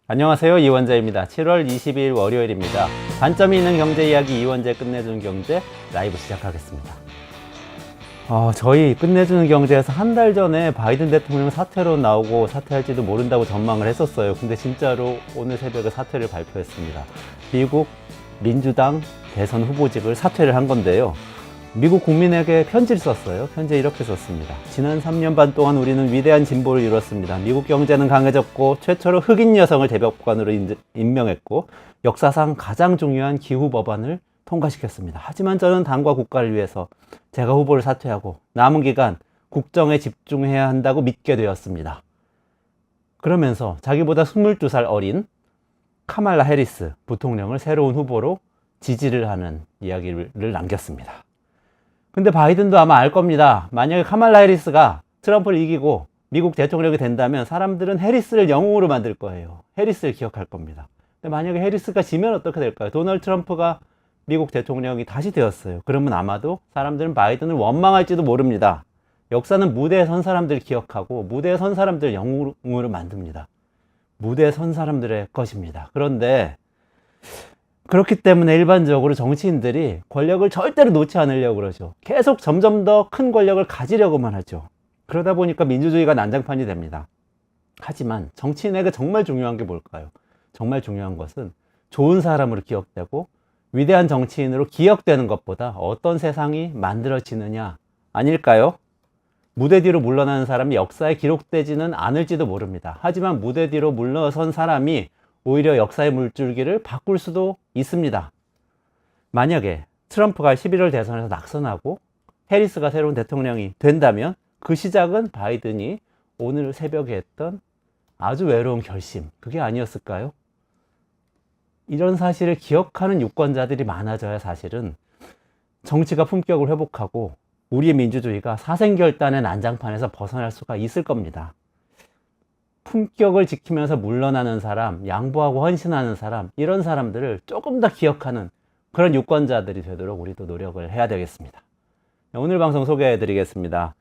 안녕하세요. 이원재입니다. 7월 22일 월요일입니다. 관점이 있는 경제 이야기 이원재 끝내주는 경제 라이브 시작하겠습니다. 저희 끝내주는 경제에서 한 달 전에 바이든 대통령 사퇴로 나오고 사퇴할지도 모른다고 전망을 했었어요. 근데 진짜로 오늘 새벽에 사퇴를 발표했습니다. 미국 민주당 대선 후보직을 사퇴를 한 건데요. 미국 국민에게 편지를 썼어요. 편지에 이렇게 썼습니다. 지난 3년 반 동안 우리는 위대한 진보를 이뤘습니다. 미국 경제는 강해졌고 최초로 흑인 여성을 대법관으로 임명했고 역사상 가장 중요한 기후 법안을 통과시켰습니다. 하지만 저는 당과 국가를 위해서 제가 후보를 사퇴하고 남은 기간 국정에 집중해야 한다고 믿게 되었습니다. 그러면서 자기보다 22살 어린 카말라 해리스 부통령을 새로운 후보로 지지를 하는 이야기를 남겼습니다. 근데 바이든도 아마 알 겁니다. 만약에 카말라 해리스가 트럼프를 이기고 미국 대통령이 된다면 사람들은 해리스를 영웅으로 만들 거예요. 해리스를 기억할 겁니다. 근데 만약에 해리스가 지면 어떻게 될까요? 도널드 트럼프가 미국 대통령이 다시 되었어요. 그러면 아마도 사람들은 바이든을 원망할지도 모릅니다. 역사는 무대에 선 사람들을 기억하고 무대에 선 사람들을 영웅으로 만듭니다. 무대에 선 사람들의 것입니다. 그런데 그렇기 때문에 일반적으로 정치인들이 권력을 절대로 놓지 않으려고 그러죠. 계속 점점 더 큰 권력을 가지려고만 하죠. 그러다 보니까 민주주의가 난장판이 됩니다. 하지만 정치인에게 정말 중요한 게 뭘까요? 정말 중요한 것은 좋은 사람으로 기억되고 위대한 정치인으로 기억되는 것보다 어떤 세상이 만들어지느냐 아닐까요? 무대 뒤로 물러나는 사람이 역사에 기록되지는 않을지도 모릅니다. 하지만 무대 뒤로 물러선 사람이 오히려 역사의 물줄기를 바꿀 수도 있습니다. 만약에 트럼프가 11월 대선에서 낙선하고 해리스가 새로운 대통령이 된다면 그 시작은 바이든이 오늘 새벽에 했던 아주 외로운 결심, 그게 아니었을까요? 이런 사실을 기억하는 유권자들이 많아져야 사실은 정치가 품격을 회복하고 우리의 민주주의가 사생결단의 난장판에서 벗어날 수가 있을 겁니다. 품격을 지키면서 물러나는 사람, 양보하고 헌신하는 사람, 이런 사람들을 조금 더 기억하는 그런 유권자들이 되도록 우리도 노력을 해야 되겠습니다. 오늘 방송 소개해 드리겠습니다.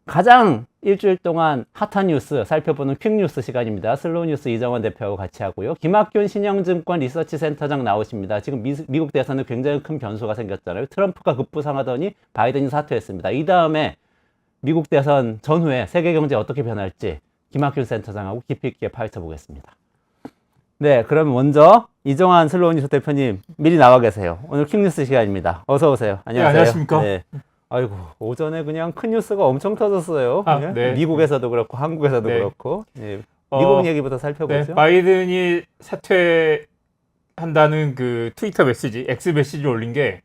가장 일주일 동안 핫한 뉴스 살펴보는 퀵뉴스 시간입니다. 슬로우뉴스 이정원 대표하고 같이 하고요. 김학균 신영증권 리서치센터장 나오십니다. 지금 미국 대선에 굉장히 큰 변수가 생겼잖아요. 트럼프가 급부상하더니 바이든이 사퇴했습니다. 이 다음에 미국 대선 전후에 세계 경제 어떻게 변할지 김학균 센터장하고 깊이 있게 파헤쳐 보겠습니다. 네, 그럼 먼저 이정환 슬로우뉴스 대표님 미리 나와 계세요. 오늘 퀵뉴스 시간입니다. 어서 오세요. 안녕하세요. 네, 안녕하십니까? 네. 아이고, 오전에 그냥 큰 뉴스가 엄청 터졌어요. 네. 미국에서도 그렇고 한국에서도 네. 그렇고. 네. 미국 얘기부터 살펴보죠. 네, 바이든이 사퇴한다는 그 트위터 메시지, X 메시지를 올린 게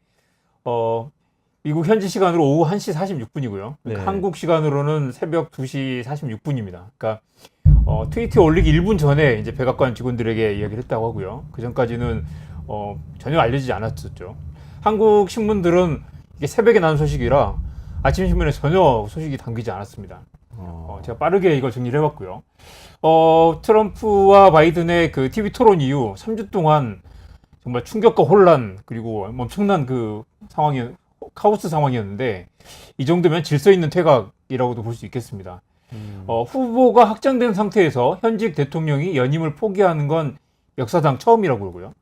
미국 현지 시간으로 오후 1시 46분이고요. 네. 한국 시간으로는 새벽 2시 46분입니다. 그러니까 트위터 올리기 1분 전에 이제 백악관 직원들에게 이야기를 했다고 하고요. 그 전까지는 전혀 알려지지 않았었죠. 한국 신문들은 이게 새벽에 나는 소식이라 아침 신문에 전혀 소식이 담기지 않았습니다. 제가 빠르게 이걸 정리를 해봤고요. 트럼프와 바이든의 그 TV 토론 이후 3주 동안 정말 충격과 혼란 그리고 엄청난 그 카오스 상황이었는데 이 정도면 질서 있는 퇴각이라고도 볼 수 있겠습니다. 후보가 확정된 상태에서 현직 대통령이 연임을 포기하는 건 역사상 처음이라고 그러고요.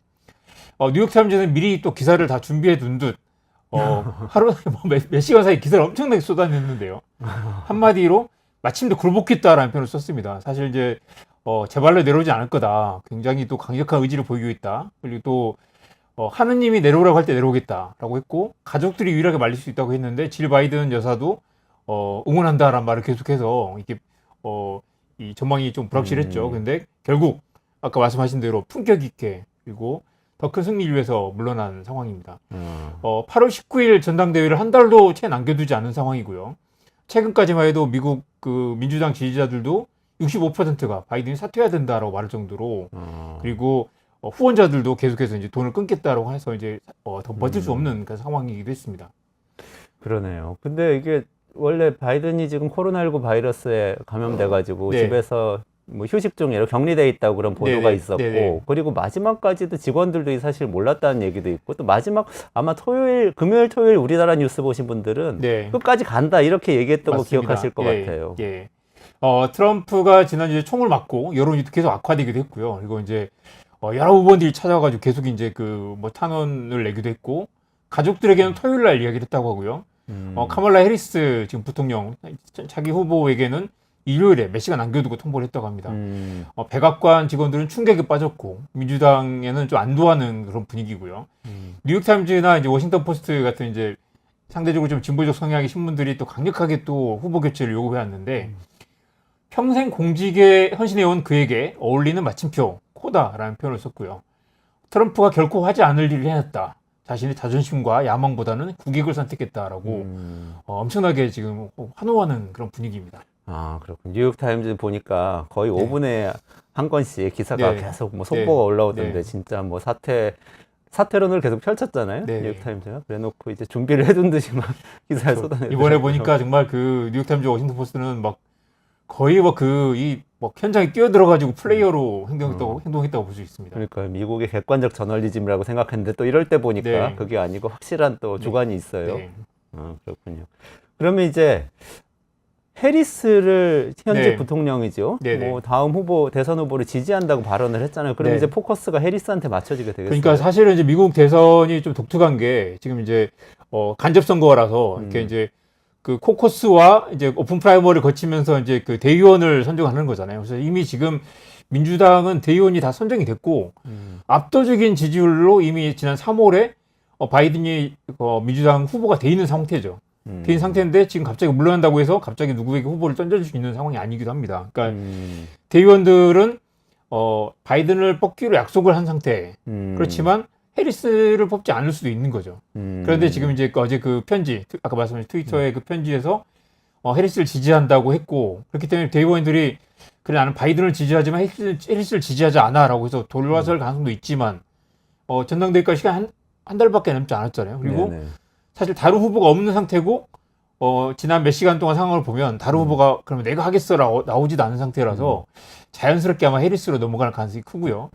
뉴욕타임즈는 미리 또 기사를 다 준비해 둔 듯 하루 몇 시간 사이 기사를 엄청나게 쏟아냈는데요. 한마디로 마침내 굴복했다라는 표현을 썼습니다. 사실 이제 제 발로 내려오지 않을 거다. 굉장히 또 강력한 의지를 보이고 있다. 그리고 또 하느님이 내려오라고 할 때 내려오겠다라고 했고 가족들이 유일하게 말릴 수 있다고 했는데 질 바이든 여사도 응원한다라는 말을 계속해서 이게 이 전망이 좀 불확실했죠. 근데 결국 아까 말씀하신 대로 품격 있게 그리고 더 큰 승리를 위해서 물러난 상황입니다. 8월 19일 전당대회를 한 달도 채 남겨두지 않은 상황이고요. 최근까지만 해도 미국 그 민주당 지지자들도 65%가 바이든이 사퇴해야 된다라고 말할 정도로 그리고 후원자들도 계속해서 이제 돈을 끊겠다라고 해서 이제 더 버틸 수 없는 그런 상황이기도 했습니다. 그러네요. 근데 이게 원래 바이든이 지금 코로나19 바이러스에 감염돼가지고 네. 집에서 뭐 휴식 중이라 격리돼 있다고 그런 보도가 네네. 있었고 네네. 그리고 마지막까지도 직원들도 사실 몰랐다는 얘기도 있고 또 마지막 아마 금요일 토요일 우리나라 뉴스 보신 분들은 네. 끝까지 간다 이렇게 얘기했던 거 맞습니다. 기억하실 것 같아요. 예. 트럼프가 지난주에 총을 맞고 여론이 계속 악화되기도 했고요. 그리고 이제 여러 후보들이 찾아가지고 계속 이제 그 뭐 탄원을 내기도 했고 가족들에게는 토요일 날 이야기를 했다고 하고요. 카멀라 해리스 지금 부통령 자기 후보에게는 일요일에 몇 시간 남겨두고 통보를 했다고 합니다. 백악관 직원들은 충격에 빠졌고 민주당에는 좀 안도하는 그런 분위기고요. 뉴욕타임즈나 이제 워싱턴 포스트 같은 이제 상대적으로 좀 진보적 성향의 신문들이 또 강력하게 또 후보 교체를 요구해 왔는데 평생 공직에 헌신해온 그에게 어울리는 마침표 코다라는 표현을 썼고요. 트럼프가 결코 하지 않을 일을 해냈다. 자신의 자존심과 야망보다는 국익을 선택했다라고 엄청나게 지금 환호하는 그런 분위기입입니다. 아, 그렇군요. 뉴욕타임즈 보니까 거의 네. 5분에 한 건씩 기사가 네. 계속 뭐 속보가 올라오던데 네. 진짜 뭐 사퇴론을 계속 펼쳤잖아요. 네. 뉴욕타임즈가. 그래놓고 이제 준비를 해둔 듯이 막 기사를 쏟아내고. 이번에 보니까 정말 그 뉴욕타임즈 워싱턴 포스트는 막 거의 뭐 현장에 뛰어들어가지고 플레이어로 행동했다고 볼 수 있습니다. 그러니까 미국의 객관적 저널리즘이라고 생각했는데 또 이럴 때 보니까 네. 그게 아니고 확실한 또 주관이 있어요. 네. 그렇군요. 그러면 이제 해리스를 현재 네. 부통령이죠. 네, 네. 뭐 다음 후보 대선 후보를 지지한다고 발언을 했잖아요. 그럼 네. 이제 포커스가 해리스한테 맞춰지게 되겠어요. 그러니까 사실은 이제 미국 대선이 좀 독특한 게 지금 이제 간접 선거라서 이렇게 이제 그 코커스와 이제 오픈 프라이머리를 거치면서 이제 그 대의원을 선정하는 거잖아요. 그래서 이미 지금 민주당은 대의원이 다 선정이 됐고 압도적인 지지율로 이미 지난 3월에 바이든이 민주당 후보가 돼 있는 상태죠. 돼 있는 상태인데 지금 갑자기 물러난다고 해서 갑자기 누구에게 후보를 던져줄 수 있는 상황이 아니기도 합니다. 그러니까 대의원들은 바이든을 뽑기로 약속을 한 상태. 그렇지만 해리스를 뽑지 않을 수도 있는 거죠. 그런데 지금 이제 어제 그 편지, 아까 말씀하신 트위터의 그 편지에서 해리스를 지지한다고 했고, 그렇기 때문에 대의원들이 그래 나는 바이든을 지지하지만 해리스를 지지하지 않아라고 해서 돌아설 가능성도 있지만 전당대회까지 시간 한 달밖에 남지 않았잖아요. 그리고 네네. 사실 다른 후보가 없는 상태고 지난 몇 시간 동안 상황을 보면 다른 후보가 그러면 내가 하겠어라고 나오지도 않은 상태라서 자연스럽게 아마 해리스로 넘어갈 가능성이 크고요.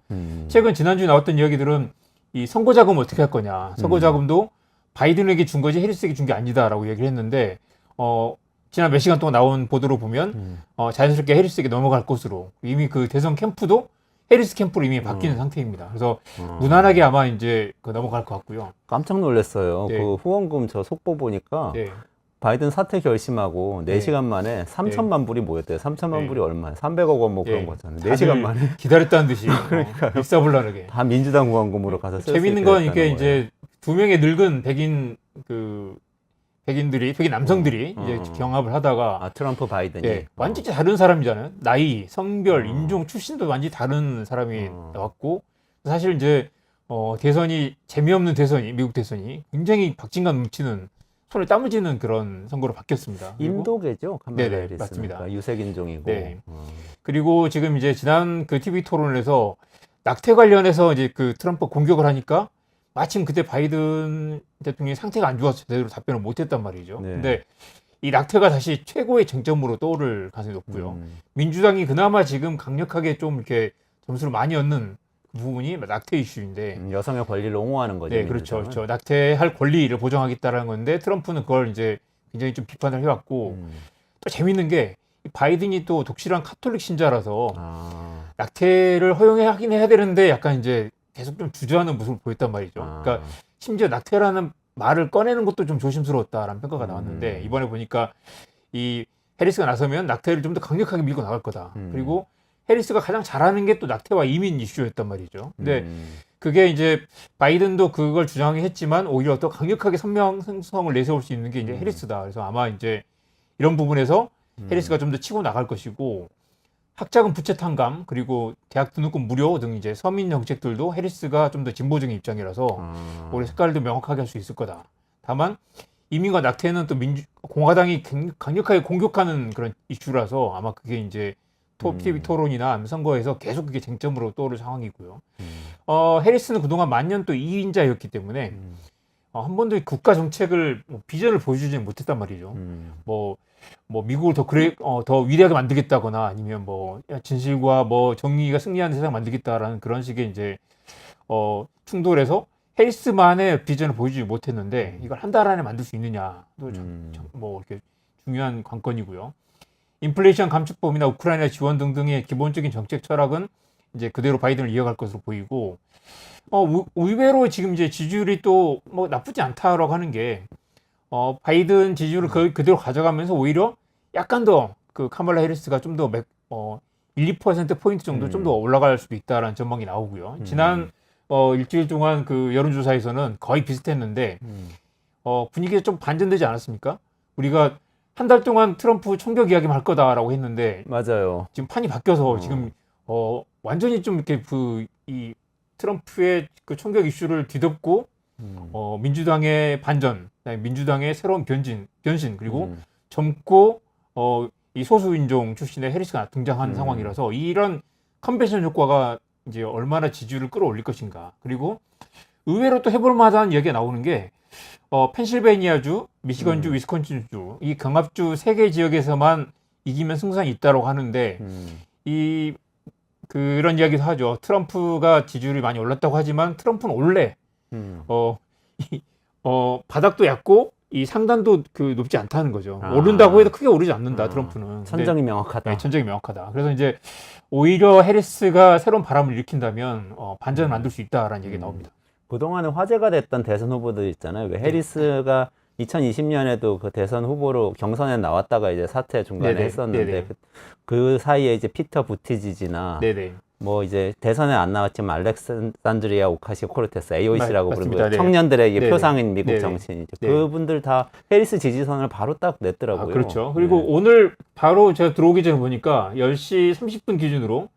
최근 지난주에 나왔던 이야기들은 이 선거 자금 어떻게 할 거냐. 선거 자금도 바이든에게 준 거지 해리스에게 준 게 아니다라고 얘기를 했는데 지난 몇 시간 동안 나온 보도로 보면 자연스럽게 해리스에게 넘어갈 것으로 이미 그 대선 캠프도 해리스 캠프로 이미 바뀌는 상태입니다. 그래서 무난하게 아마 이제 넘어갈 것 같고요. 깜짝 놀랐어요. 네. 그 후원금 저 속보 보니까 네. 바이든 사퇴 결심하고 4시간 만에 3천만 불이 모였대요. 3천만 네. 불이 얼마야? 300억 원 뭐 그런 네. 거잖아요. 다들 4시간 만에 기다렸다는 듯이 일사불란하게. 다 민주당 후원금으로 가서 쓸 수 있게 재밌는 건 됐다는 이게 거예요. 이제 두 명의 늙은 백인 백인 남성들이 이제 경합을 하다가 아, 트럼프 바이든이. 예, 완전히 다른 사람이잖아요. 나이, 성별, 인종, 출신도 완전히 다른 사람이 나왔고 사실 이제 대선이 재미없는 대선이 미국 대선이 굉장히 박진감 넘치는 손에 땀을 쥐는 그런 선거로 바뀌었습니다. 그리고 인도계죠, 카멜라 네네, 해리스는. 맞습니다. 그러니까 유색인종이고. 네. 그리고 지금 이제 지난 그 TV 토론에서 낙태 관련해서 이제 그 트럼프 공격을 하니까 마침 그때 바이든 대통령이 상태가 안 좋아서 제대로 답변을 못했단 말이죠. 네. 근데 이 낙태가 다시 최고의 쟁점으로 떠오를 가능성이 높고요. 민주당이 그나마 지금 강력하게 좀 이렇게 점수를 많이 얻는 그 부분이 낙태 이슈인데. 여성의 권리를 옹호하는 거죠. 네, 그렇죠. 민주당은. 그렇죠. 낙태할 권리를 보장하겠다라는 건데 트럼프는 그걸 이제 굉장히 좀 비판을 해왔고 또 재밌는 게 바이든이 또 독실한 카톨릭 신자라서 낙태를 허용하긴 해야 되는데 약간 이제 계속 좀 주저하는 모습을 보였단 말이죠. 그러니까 심지어 낙태라는 말을 꺼내는 것도 좀 조심스러웠다라는 평가가 나왔는데 이번에 보니까 이 해리스가 나서면 낙태를 좀 더 강력하게 밀고 나갈 거다. 그리고 해리스가 가장 잘하는 게 또 낙태와 이민 이슈였단 말이죠. 근데 그게 이제 바이든도 그걸 주장했지만 오히려 더 강력하게 선명성을 내세울 수 있는 게 이제 해리스다. 그래서 아마 이제 이런 부분에서 해리스가 좀 더 치고 나갈 것이고 학자금 부채 탕감 그리고 대학 등록금 무료 등 이제 서민 정책들도 해리스가 좀 더 진보적인 입장이라서 올해 색깔도 명확하게 할 수 있을 거다. 다만 이민과 낙태는 또 공화당이 강력하게 공격하는 그런 이슈라서 아마 그게 이제 TV 토론이나 선거에서 계속 그게 쟁점으로 떠오를 상황이고요. 해리스는 그동안 만년 또 2인자였기 때문에 한 번도 국가 정책을 비전을 보여주지는 못했단 말이죠. 뭐 미국을 더 위대하게 만들겠다거나 아니면 진실과 정의가 승리하는 세상 만들겠다라는 그런 식의 이제 충돌에서 해리스만의 비전을 보여주지 못했는데 이걸 한 달 안에 만들 수 있느냐도 이렇게 중요한 관건이고요. 인플레이션 감축법이나 우크라이나 지원 등등의 기본적인 정책 철학은 이제 그대로 바이든을 이어갈 것으로 보이고, 의외로 지금 이제 지지율이 또 뭐 나쁘지 않다라고 하는 게, 바이든 지지율을 거의 그대로 가져가면서 오히려 약간 더 그 카말라 해리스가 좀 더 1, 2%포인트 정도 좀 더 올라갈 수도 있다라는 전망이 나오고요. 지난 일주일 동안 그 여론조사에서는 거의 비슷했는데, 분위기가 좀 반전되지 않았습니까? 우리가 한 달 동안 트럼프 총격 이야기만 할 거다라고 했는데, 맞아요. 지금 판이 바뀌어서 지금 완전히 좀 이렇게 이 트럼프의 그 총격 이슈를 뒤덮고 민주당의 반전, 민주당의 새로운 변신 그리고 젊고 이 소수인종 출신의 해리스가 등장한 상황이라서 이런 컨벤션 효과가 이제 얼마나 지지율을 끌어올릴 것인가. 그리고 의외로 또 해볼 만한 이야기가 나오는 게 펜실베이니아주, 미시건주, 위스콘신주 이 강압주 3개 지역에서만 이기면 승산이 있다고 하는데 이 그런 이야기도 하죠. 트럼프가 지지율이 많이 올랐다고 하지만 트럼프는 원래 바닥도 얕고 이 상단도 그 높지 않다는 거죠. 오른다고 해도 크게 오르지 않는다. 트럼프는. 천정이 명확하다. 네, 천정이 명확하다. 그래서 이제 오히려 해리스가 새로운 바람을 일으킨다면 반전을 만들 수 있다라는 얘기가 나옵니다. 그동안에 화제가 됐던 대선 후보들 있잖아요. 해리스가 2020년에도 그 대선 후보로 경선에 나왔다가 이제 사퇴 중간에 네네. 했었는데 네네. 그 사이에 이제 피터 부티지지나 네네. 뭐 이제 대선에 안 나왔지만 알렉산드리아 오카시오코르테스 AOC라고 부르는 맞습니다. 네. 표상년들의 네네. 표상인 미국 네네. 정치인이죠. 네. 그분들 다 해리스 지지선을 바로 딱 냈더라고요. 그렇죠. 그리고 오늘 바로 제가 들어오기 전에 보니까 10시 30분 기준으로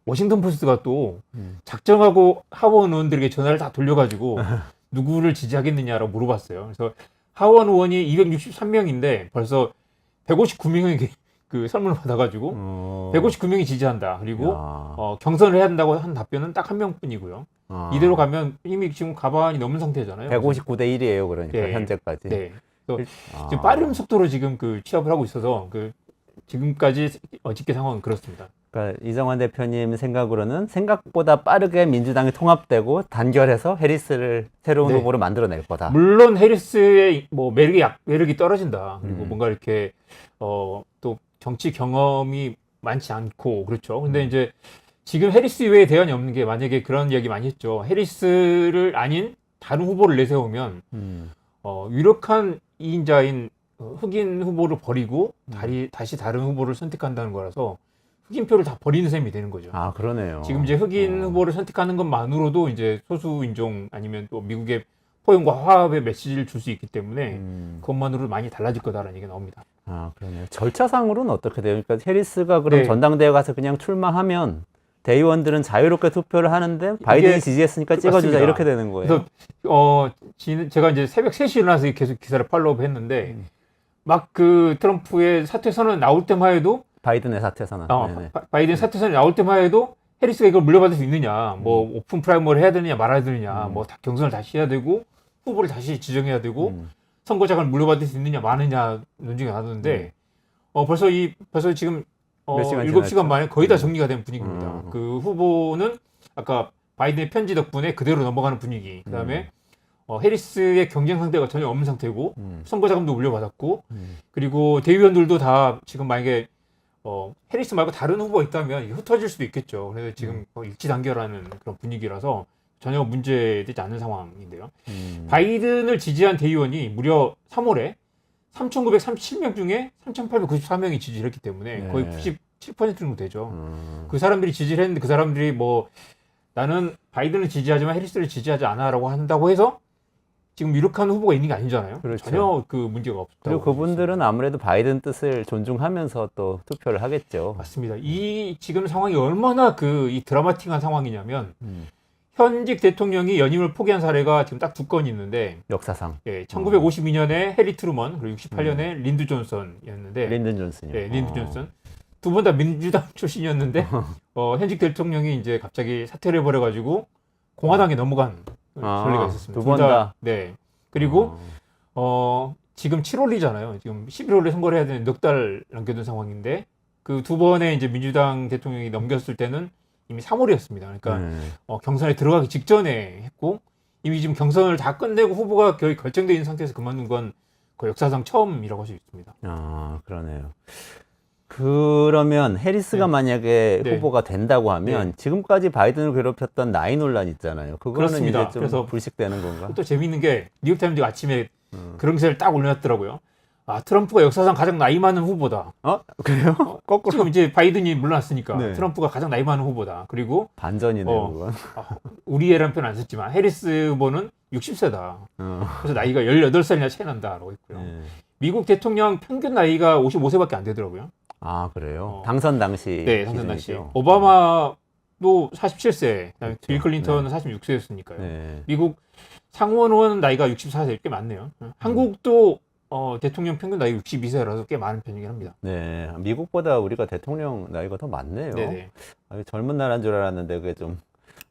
워싱턴 포스트가 또 작정하고 하원 의원들에게 전화를 다 돌려가지고 누구를 지지하겠느냐라고 물어봤어요. 그래서 하원 의원이 263명인데 벌써 159명이 그 설문을 받아가지고 159명이 지지한다. 그리고 경선을 해야 한다고 한 답변은 딱 한 명뿐이고요. 이대로 가면 이미 지금 가반이 넘은 상태잖아요. 159대 1이에요. 그러니까 네. 현재까지. 네. 그래서 지금 빠른 속도로 지금 그 취합을 하고 있어서 그 지금까지 집계 상황은 그렇습니다. 그러니까 이정환 대표님 생각으로는 생각보다 빠르게 민주당이 통합되고 단결해서 해리스를 새로운 네. 후보로 만들어낼 거다. 물론 해리스의 뭐 매력이 떨어진다. 그리고 뭔가 이렇게 또 정치 경험이 많지 않고 그렇죠. 근데 이제 지금 해리스 이외에 대안이 없는 게 만약에 그런 이야기 많이 했죠. 해리스를 아닌 다른 후보를 내세우면 유력한 2인자인 흑인 후보를 버리고 다시 다른 후보를 선택한다는 거라서 흑인표를 다 버리는 셈이 되는 거죠. 아, 그러네요. 지금 이제 흑인 후보를 선택하는 것만으로도 이제 소수 인종 아니면 또 미국의 포용과 화합의 메시지를 줄 수 있기 때문에 그것만으로도 많이 달라질 거다라는 얘기가 나옵니다. 아, 그러네요. 절차상으로는 어떻게 돼요? 그러니까 해리스가 그럼 네. 전당대회 가서 그냥 출마하면 대의원들은 자유롭게 투표를 하는데 바이든이 지지했으니까 찍어주자 맞습니다. 이렇게 되는 거예요. 그래서 제가 이제 새벽 3시에 일어나서 계속 기사를 팔로우업 했는데 막 그 트럼프의 사퇴 선언 나올 때만 해도 바이든의 사퇴 선언. 네네. 바이든 사퇴 선언 나올 때만 해도 해리스가 이걸 물려받을 수 있느냐, 뭐 오픈 프라이머를 해야 되느냐 말아야 되느냐, 뭐 경선을 다시 해야 되고 후보를 다시 지정해야 되고 선거장을 물려받을 수 있느냐 마느냐 논쟁이 나왔는데 벌써 지금 몇 시간 7시간 지났죠? 만에 거의 다 정리가 된 분위기입니다. 그 후보는 아까 바이든의 편지 덕분에 그대로 넘어가는 분위기. 그다음에 해리스의 경쟁 상대가 전혀 없는 상태고 선거 자금도 물려받았고 그리고 대의원들도 다 지금 만약에 해리스 말고 다른 후보가 있다면 이게 흩어질 수도 있겠죠. 그래서 지금 일치 단결하는 그런 분위기라서 전혀 문제되지 않는 상황인데요. 바이든을 지지한 대의원이 무려 3월에 3,937명 중에 3,894명이 지지를 했기 때문에 거의 97% 정도 되죠. 그 사람들이 지지를 했는데 그 사람들이 뭐 나는 바이든을 지지하지만 해리스를 지지하지 않아라고 한다고 해서 지금 유력한 후보가 있는 게 아니잖아요. 그렇죠. 전혀 그 문제가 없다고. 그리고 그분들은 아무래도 바이든 뜻을 존중하면서 또 투표를 하겠죠. 맞습니다. 이 지금 상황이 얼마나 이 드라마틱한 상황이냐면 현직 대통령이 연임을 포기한 사례가 지금 딱 2건 있는데 역사상. 1952년에 해리 트루먼 그리고 68년에 린드 존슨이었는데 린든 존슨이요. 린드 존슨 두 분 다 민주당 출신이었는데 현직 대통령이 이제 갑자기 사퇴를 해버려가지고 공화당에 넘어간 전례가 있었습니다. 두 번 다. 네. 그리고 지금 7월이잖아요. 지금 11월에 선거를 해야 되는 넉 달 남겨둔 상황인데 그 두 번의 이제 민주당 대통령이 넘겼을 때는 이미 3월이었습니다. 그러니까 경선에 들어가기 직전에 했고 이미 지금 경선을 다 끝내고 후보가 거의 결정되어 있는 상태에서 그만둔 건 그 역사상 처음이라고 할 수 있습니다. 아, 그러네요. 그러면 해리스가 네. 만약에 네. 후보가 된다고 하면 네. 지금까지 바이든을 괴롭혔던 나이 논란 있잖아요. 그거는 그렇습니다. 이제 좀 그래서 불식되는 건가? 또 재미있는 게 뉴욕타임즈가 아침에 그런 기사를 딱 올려놨더라고요. 아, 트럼프가 역사상 가장 나이 많은 후보다. 그래요? 거꾸로 지금 이제 바이든이 물러났으니까 네. 트럼프가 가장 나이 많은 후보다. 그리고 반전이네요, 그건. 우리 애라는 표현 안 썼지만 해리스 후보는 60세다. 어. 그래서 나이가 18살이나 차이 난다라고 했고요. 네. 미국 대통령 평균 나이가 55세밖에 안 되더라고요. 아, 그래요? 어. 당선 당시 네, 당선 당시. 기준이죠? 오바마도 47세, 그다음에 그렇죠. 빌 클린턴은 46세였으니까요. 네. 미국 상원 의원 나이가 64세, 꽤 많네요. 한국도 대통령 평균 나이 62세라서 꽤 많은 편이긴 합니다. 네, 미국보다 우리가 대통령 나이가 더 많네요. 네네. 젊은 나라인 줄 알았는데 그게 좀,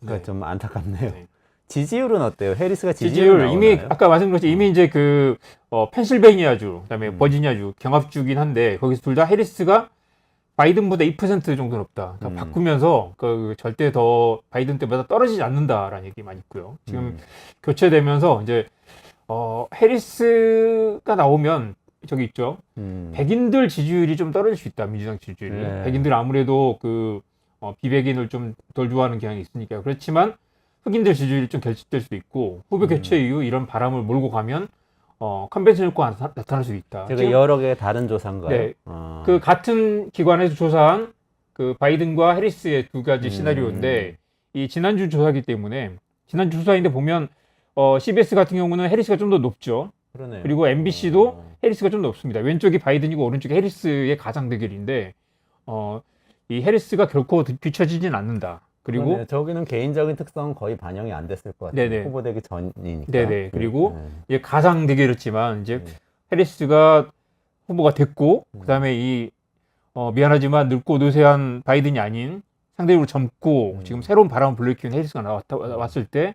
네. 좀 안타깝네요. 네. 지지율은 어때요? 해리스가 지지율 지지율 이미 나오나요? 아까 말씀드렸죠. 이미 이제 그 펜실베이니아주, 그다음에 음. 버지니아주 경합주긴 한데 거기서 둘 다 해리스가 바이든보다 2% 정도 높다. 그러니까 바꾸면서 그 절대 더 바이든 때보다 떨어지지 않는다라는 얘기만 있고요. 지금 교체되면서 이제 해리스가 나오면 저기 있죠. 백인들 지지율이 좀 떨어질 수 있다. 민주당 지지율이. 네. 백인들 아무래도 그 비백인을 좀 덜 좋아하는 경향이 있으니까. 그렇지만 흑인들 지지율이 좀 결집될 수도 있고 후보 교체 이후 이런 바람을 몰고 가면 컨벤션 효과가 나타날 수도 있다. 제가 지금 여러 개의 다른 조사인가요? 네. 그 같은 기관에서 조사한 그 바이든과 해리스의 두 가지 시나리오인데 이 지난주 조사이기 때문에 지난주 조사인데 보면 CBS 같은 경우는 해리스가 좀 더 높죠. 그러네요. 그리고 MBC도 해리스가 좀 더 높습니다. 왼쪽이 바이든이고 오른쪽이 해리스의 가장 대결인데 이 해리스가 결코 뒤처지진 않는다. 그리고 그러네요. 저기는 개인적인 특성은 거의 반영이 안 됐을 것 같아요. 네네. 후보되기 전이니까. 네네. 그리고 네. 이제 가상 대결이었지만 이제 네. 해리스가 후보가 됐고 그다음에 이 미안하지만 늙고 노쇠한 바이든이 아닌 상대적으로 젊고 지금 새로운 바람을 불러일으키는 해리스가 왔을 때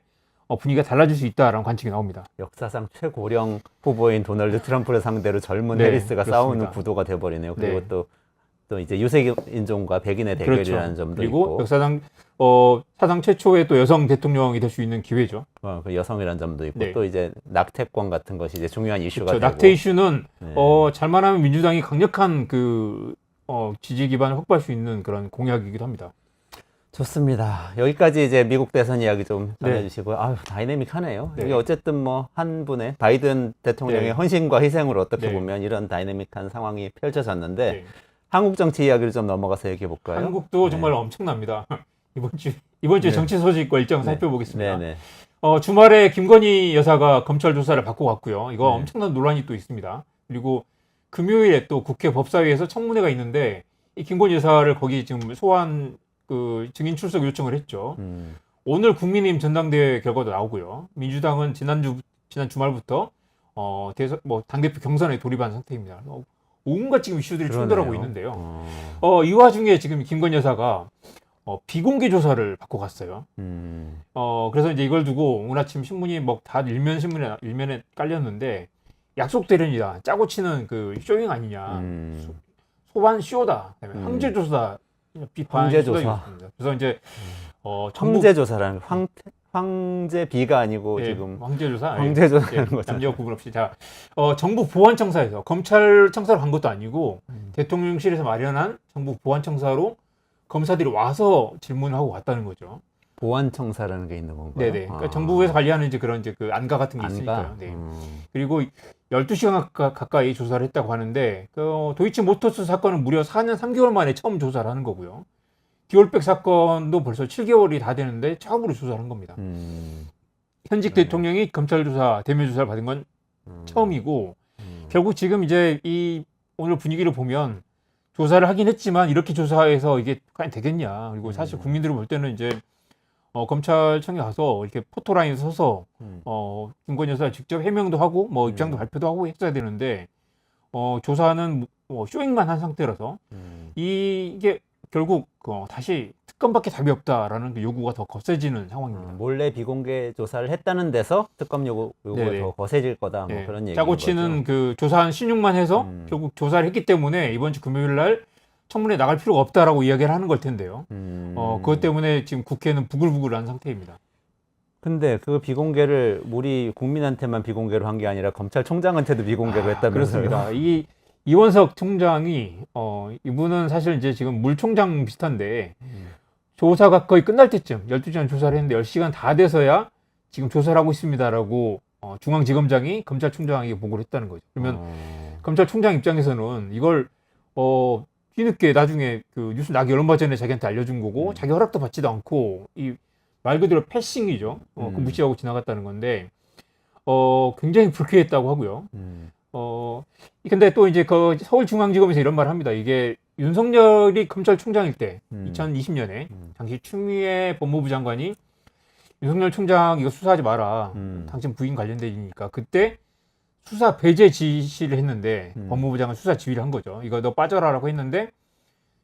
분위기가 달라질 수 있다라는 관측이 나옵니다. 역사상 최고령 후보인 도널드 트럼프를 상대로 젊은 네, 해리스가 그렇습니다. 싸우는 구도가 돼버리네요. 그리고 네. 또 이제 유색인종과 백인의 대결이라는 그렇죠. 점도 그리고 있고, 역사상 사상 최초의 또 여성 대통령이 될 수 있는 기회죠. 그 여성이라는 점도 있고, 네. 또 이제 낙태권 같은 것이 이제 중요한 이슈가 그렇죠. 되고. 낙태 이슈는 네. 잘만 하면 민주당이 강력한 그 지지 기반을 확보할 수 있는 그런 공약이기도 합니다. 좋습니다. 여기까지 이제 미국 대선 이야기 좀 네. 전해주시고요. 아유, 다이내믹하네요. 네. 이게 어쨌든 뭐 한 분의 바이든 대통령의 네. 헌신과 희생으로 어떻게 네. 보면 이런 다이내믹한 상황이 펼쳐졌는데, 네. 한국 정치 이야기를 좀 넘어가서 얘기해 볼까요? 한국도 네. 정말 엄청납니다. 이번 주에 네. 정치 소식과 일정 네. 살펴보겠습니다. 네네. 주말에 김건희 여사가 검찰 조사를 받고 갔고요. 이거 네. 엄청난 논란이 또 있습니다. 그리고 금요일에 또 국회 법사위에서 청문회가 있는데 이 김건희 여사를 거기 지금 소환 그 증인 출석 요청을 했죠. 오늘 국민의힘 전당대회 결과도 나오고요. 민주당은 지난 주말부터 대선 당대표 경선에 돌입한 상태입니다. 온갖 지금 이슈들이 충돌하고 그러네요. 있는데요. 이 와중에 지금 김건희 여사가 비공개 조사를 받고 갔어요. 그래서 이제 이걸 두고 오늘 아침 신문이 다 일면에 깔렸는데 약속 대련이다, 짜고 치는 그 쇼잉 아니냐, 소환 쇼다, 그다음에 황제 조사다 비판. 황제 조사. 그래서 이제 황제 조사라는 황제 비가 아니고 예, 지금 황제 조사, 황제 조사라는 거죠. 남녀 구분 없이 정부 보안청사에서 검찰청사로 간 것도 아니고 대통령실에서 마련한 정부 보안청사로 검사들이 와서 질문을 하고 왔다는 거죠. 보안청사라는 게 있는 건가요? 네네. 그러니까 정부에서 관리하는 이제 그런 그 안가 같은 게 있으니까요. 네. 그리고 12시간 가까이 조사를 했다고 하는데 도이치모터스 사건은 무려 4년 3개월 만에 처음 조사를 하는 거고요. 디올백 사건도 벌써 7개월이 다 되는데 처음으로 조사를 한 겁니다. 현직 대통령이 검찰 조사, 대면 조사를 받은 건 처음이고 결국 지금 이제 이 오늘 분위기를 보면 조사를 하긴 했지만 이렇게 조사해서 이게 과연 되겠냐. 그리고 사실 국민들이 볼 때는 이제 검찰청에 가서 이렇게 포토라인 서서 김건희 여사 직접 해명도 하고 입장도 발표도 하고 했어야 되는데 조사는 쇼잉만 한 상태라서 이게 결국 다시 특검밖에 답이 없다라는 그 요구가 더 거세지는 상황입니다. 몰래 비공개 조사를 했다는 데서 특검 요구가 네네. 더 거세질 거다. 뭐 네. 그런 얘기. 짜고 치는 그 조사한 신용만 해서 결국 조사를 했기 때문에 이번 주 금요일 날 청문회 나갈 필요가 없다라고 이야기를 하는 걸 텐데요. 그것 때문에 지금 국회는 부글부글한 상태입니다. 근데 그 비공개를 우리 국민한테만 비공개로 한 게 아니라 검찰총장한테도 비공개로 했다면서요. 그렇습니다. 이원석 총장이 이분은 사실 이제 지금 물총장 비슷한데 조사가 거의 끝날 때쯤 12시간 조사를 했는데 10시간 다 돼서야 지금 조사를 하고 있습니다라고 중앙지검장이 검찰총장에게 보고를 했다는 거죠. 그러면 검찰총장 입장에서는 이걸 뒤늦게 나중에 그 뉴스 나기 얼마 전에 자기한테 알려준 거고 자기 허락도 받지도 않고 이 말 그대로 패싱이죠. 그 무시하고 지나갔다는 건데 굉장히 불쾌했다고 하고요. 근데 또 이제 그 서울중앙지검에서 이런 말을 합니다. 이게 윤석열이 검찰총장일 때 2020년에 당시 추미애 법무부 장관이 윤석열 총장 이거 수사하지 마라. 당신 부인 관련된 일이니까. 그때 수사 배제 지시를 했는데 법무부 장관 수사 지휘를 한 거죠. 이거 너 빠져라라고 했는데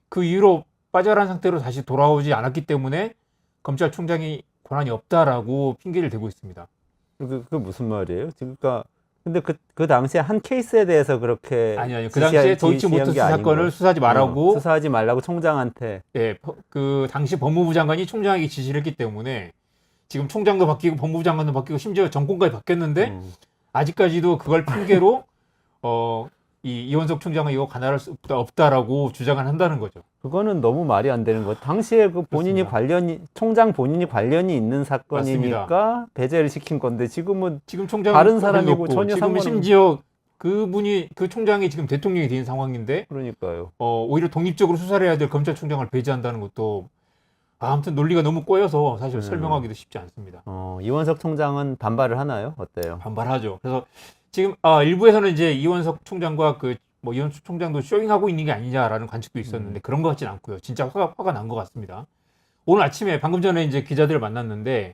그 이후로 빠져라는 상태로 다시 돌아오지 않았기 때문에 검찰총장이 권한이 없다라고 핑계를 대고 있습니다. 그 무슨 말이에요? 그러니까 근데 그 당시에 한 케이스에 대해서 그렇게 아니요. 그 당시에 도이치모터스 사건을 수사하지 말라고 수사하지 말라고 총장한테 그 당시 법무부 장관이 총장에게 지시를 했기 때문에 지금 총장도 바뀌고 법무부 장관도 바뀌고 심지어 정권까지 바뀌었는데 아직까지도 그걸 핑계로 이원석 총장은 이거 관할할 수 없다라고 주장을 한다는 거죠. 그거는 너무 말이 안 되는 거. 당시에 그 본인이 총장 본인이 관련이 있는 사건이니까 맞습니다. 배제를 시킨 건데 지금 총장 다른 사람이고 전혀 지금 심지어 그분이 그 총장이 지금 대통령이 된 상황인데 그러니까요. 오히려 독립적으로 수사를 해야 될 검찰총장을 배제한다는 것도 아무튼 논리가 너무 꼬여서 사실 설명하기도 쉽지 않습니다. 이원석 총장은 반발을 하나요? 어때요? 반발하죠. 그래서 지금 일부에서는 이제 이원석 총장과 이원석 총장도 쇼잉하고 있는 게 아니냐라는 관측도 있었는데 그런 것 같지는 않고요. 진짜 화가 난 것 같습니다. 오늘 아침에 방금 전에 이제 기자들을 만났는데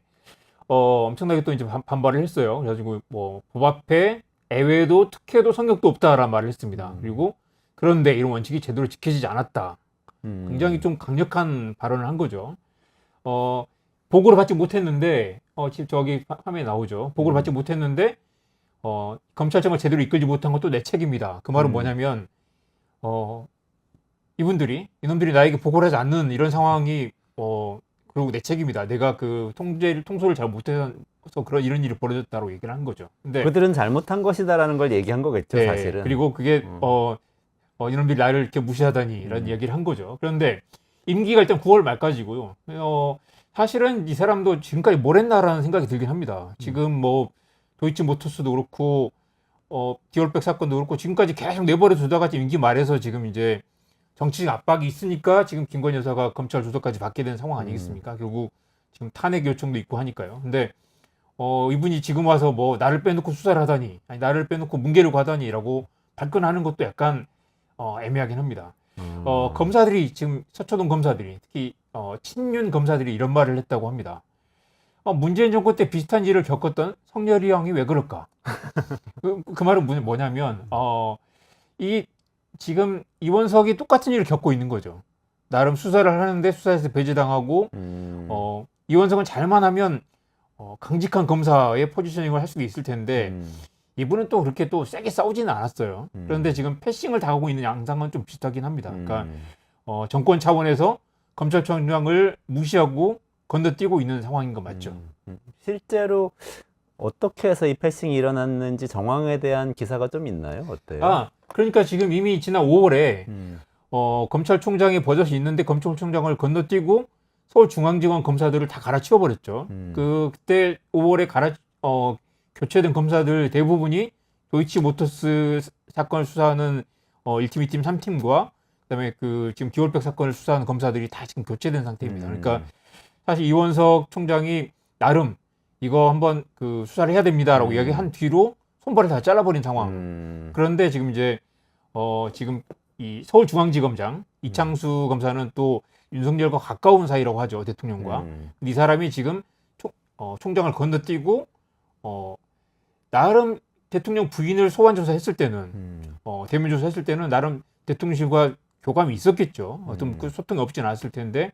엄청나게 또 이제 반발을 했어요. 그래가지고 법 앞에 애외도 특혜도 성격도 없다라는 말을 했습니다. 그리고 그런데 이런 원칙이 제대로 지켜지지 않았다. 굉장히 좀 강력한 발언을 한 거죠. 보고를 받지 못했는데 지금 저기 화면에 나오죠. 보고를 받지 못했는데 검찰청을 제대로 이끌지 못한 것도 내 책임이다. 그 말은 뭐냐면 이놈들이 나에게 보고를 하지 않는 이런 상황이 그리고 내 책임이다. 내가 그 통솔을 잘 못해서 이런 일이 벌어졌다고 얘기를 한 거죠. 근데 그들은 잘못한 것이다라는 걸 얘기한 거겠죠, 네, 사실은. 그리고 그게 이놈들이 나를 이렇게 무시하다니 이런 얘기를 한 거죠. 그런데 임기가 일단 9월 말까지고요. 사실은 이 사람도 지금까지 뭘 했나라는 생각이 들긴 합니다. 지금 도이치모터스도 그렇고 디올백 사건도 그렇고 지금까지 계속 내버려 두다가 임기 말에서 지금 이제 정치적 압박이 있으니까 지금 김건희 여사가 검찰 조사까지 받게 된 상황 아니겠습니까? 결국 지금 탄핵 요청도 있고 하니까요. 근데 이분이 지금 와서 나를 빼놓고 수사를 하다니, 아니 나를 빼놓고 뭉개려고 하다니라고 발끈하는 것도 약간 애매하긴 합니다. 검사들이 지금 서초동 검사들이 특히 친윤 검사들이 이런 말을 했다고 합니다. 문재인 정권 때 비슷한 일을 겪었던 성렬이 형이 왜 그럴까? 그 말은 뭐냐면 지금 이원석이 똑같은 일을 겪고 있는 거죠. 나름 수사를 하는데 수사에서 배제당하고 이원석은 잘만 하면 강직한 검사의 포지셔닝을 할 수도 있을 텐데 이분은 또 그렇게 또 세게 싸우지는 않았어요. 그런데 지금 패싱을 당하고 있는 양상은 좀 비슷하긴 합니다. 그러니까 정권 차원에서 검찰총장을 무시하고 건너뛰고 있는 상황인 거 맞죠? 실제로 어떻게 해서 이 패싱이 일어났는지 정황에 대한 기사가 좀 있나요? 어때요? 그러니까 지금 이미 지난 5월에 검찰총장의 버젓이 있는데 검찰총장을 건너뛰고 서울중앙지검 검사들을 다 갈아치워 버렸죠. 그때 5월에 교체된 검사들 대부분이 도이치모터스 사건을 수사하는 1팀, 2팀, 3팀과 그다음에 지금 디올백 사건을 수사하는 검사들이 다 지금 교체된 상태입니다. 그러니까 사실 이원석 총장이 나름 이거 한번 수사를 해야 됩니다라고 이야기한 뒤로 손발을 다 잘라버린 상황. 그런데 지금 이제 지금 이 서울중앙지검장 이창수 검사는 또 윤석열과 가까운 사이라고 하죠, 대통령과. 이 사람이 지금 총장을 건너뛰고 나름 대통령 부인을 소환 조사했을 때는 대면 조사했을 때는 나름 대통령실과 교감이 있었겠죠. 어떤 소통이 없진 않았을 텐데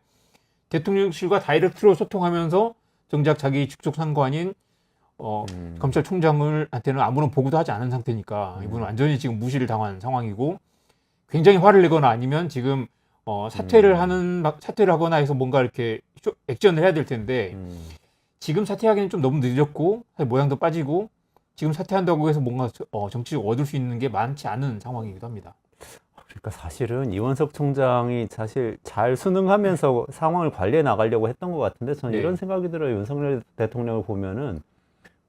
대통령실과 다이렉트로 소통하면서 정작 자기 직속 상관인 검찰총장한테는 아무런 보고도 하지 않은 상태니까 이분은 완전히 지금 무시를 당한 상황이고 굉장히 화를 내거나 아니면 지금 사퇴를 하거나 해서 뭔가 이렇게 액션을 해야 될 텐데 지금 사퇴하기는 좀 너무 늦었고 모양도 빠지고 지금 사퇴한다고 해서 뭔가 정치적으로 얻을 수 있는 게 많지 않은 상황이기도 합니다. 그러니까 사실은 이원석 총장이 사실 잘 순응하면서 상황을 관리해 나가려고 했던 것 같은데 저는 네. 이런 생각이 들어요. 윤석열 대통령을 보면은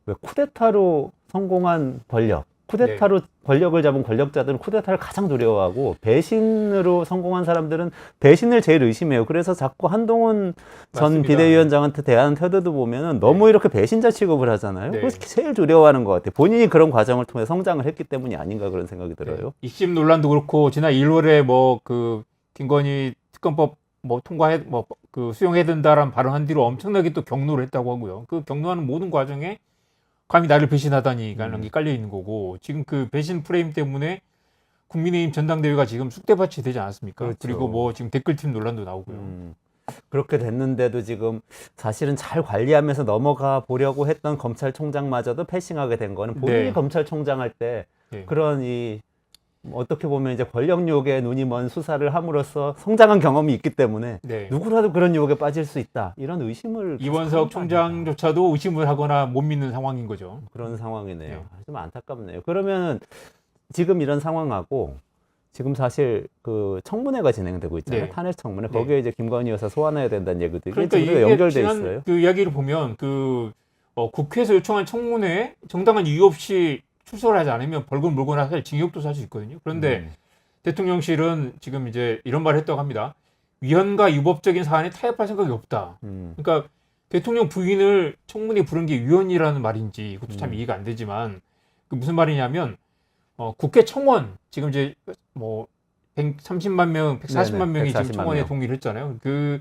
왜 쿠데타로 성공한 권력, 쿠데타로 권력을 잡은 권력자들은 쿠데타를 가장 두려워하고 배신으로 성공한 사람들은 배신을 제일 의심해요. 그래서 자꾸 한동훈 전 맞습니다. 비대위원장한테 대하는 태도도 보면은 너무 이렇게 배신자 취급을 하잖아요. 네. 그래서 제일 두려워하는 것 같아요. 본인이 그런 과정을 통해 성장을 했기 때문이 아닌가 그런 생각이 들어요. 입심 논란도 그렇고 지난 1월에 뭐 그 김건희 특검법 뭐 통과해 뭐 그 수용해야 된다라는 발언한 뒤로 엄청나게 또 경로를 했다고 하고요. 그 경로하는 모든 과정에 감히 나를 배신하다니라는 게 깔려 있는 거고 지금 그 배신 프레임 때문에 국민의힘 전당대회가 지금 쑥대밭이 되지 않았습니까? 그렇죠. 그리고 뭐 지금 댓글팀 논란도 나오고요. 그렇게 됐는데도 지금 사실은 잘 관리하면서 넘어가 보려고 했던 검찰총장마저도 패싱하게 된 거는 본인이 네. 검찰총장 할 때 네. 그런 어떻게 보면 이제 권력 유혹에 눈이 먼 수사를 함으로써 성장한 경험이 있기 때문에 네. 누구라도 그런 유혹에 빠질 수 있다 이런 의심을 이원석 계속하는 거 아닌가. 총장조차도 의심을 하거나 못 믿는 상황인 거죠. 그런 상황이네요. 네. 좀 안타깝네요. 그러면 지금 이런 상황하고 지금 사실 그 청문회가 진행되고 있잖아요. 네. 탄핵 청문회. 네. 거기에 이제 김건희 여사 소환해야 된다는 얘기들이 그러니까 지금 이게 연결돼 지난 있어요. 그 이야기를 보면 그 국회에서 요청한 청문회에 정당한 이유 없이 출석을 하지 않으면 벌금 물거나 사실 징역도 살 수 있거든요. 그런데 대통령실은 지금 이제 이런 말을 했다고 합니다. 위헌과 유법적인 사안에 타협할 생각이 없다. 그러니까 대통령 부인을 청문회 부른 게 위헌이라는 말인지 이것도 참 이해가 안 되지만 그 무슨 말이냐면 국회 청원 지금 이제 뭐 130만 명, 140만 네네, 명이 지금 140만 청원에 명. 동의를 했잖아요. 그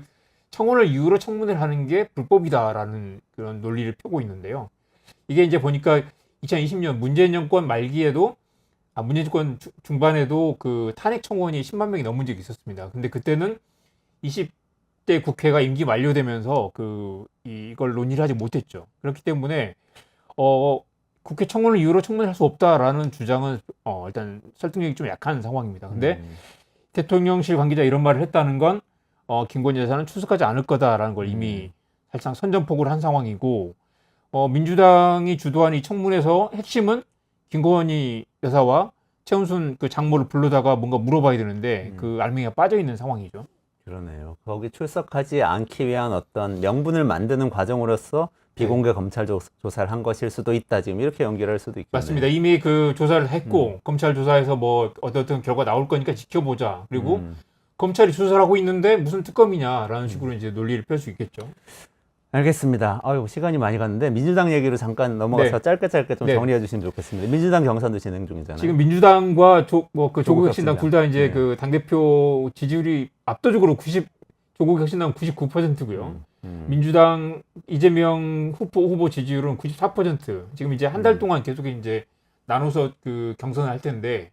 청원을 이유로 청문회를 하는 게 불법이다라는 그런 논리를 펴고 있는데요. 이게 이제 보니까 2020년 문재인 정권 말기에도 문재인 정권 중반에도 그 탄핵 청원이 10만 명이 넘은 적이 있었습니다. 근데 그때는 20대 국회가 임기 만료되면서 이걸 논의를 하지 못했죠. 그렇기 때문에 국회 청원을 이유로 청문회할 수 없다라는 주장은 일단 설득력이 좀 약한 상황입니다. 근데 대통령실 관계자 이런 말을 했다는 건 김건희 여사는 출석하지 않을 거다라는 걸 이미 사실상 선전포고를 한 상황이고 민주당이 주도한 이 청문회에서 핵심은 김건희 여사와 최은순 그 장모를 불러다가 뭔가 물어봐야 되는데 그 알맹이가 빠져 있는 상황이죠. 그러네요. 거기 출석하지 않기 위한 어떤 명분을 만드는 과정으로서 비공개 검찰 조사를 한 것일 수도 있다. 지금 이렇게 연결할 수도 있겠네요. 맞습니다. 이미 그 조사를 했고 검찰 조사에서 뭐 어떤 결과 나올 거니까 지켜보자. 그리고 검찰이 수사를 하고 있는데 무슨 특검이냐라는 식으로 이제 논리를 펼 수 있겠죠. 알겠습니다. 아유, 시간이 많이 갔는데 민주당 얘기로 잠깐 넘어가서 네. 짧게 좀 네. 정리해 주시면 좋겠습니다. 민주당 경선도 진행 중이잖아요. 지금 민주당과 조국혁신당 조국혁신당. 둘 다 이제 네. 그 당대표 지지율이 압도적으로 조국혁신당 99%고요. 민주당 이재명 후보 지지율은 94%. 지금 이제 한 달 동안 계속 이제 나눠서 그 경선을 할 텐데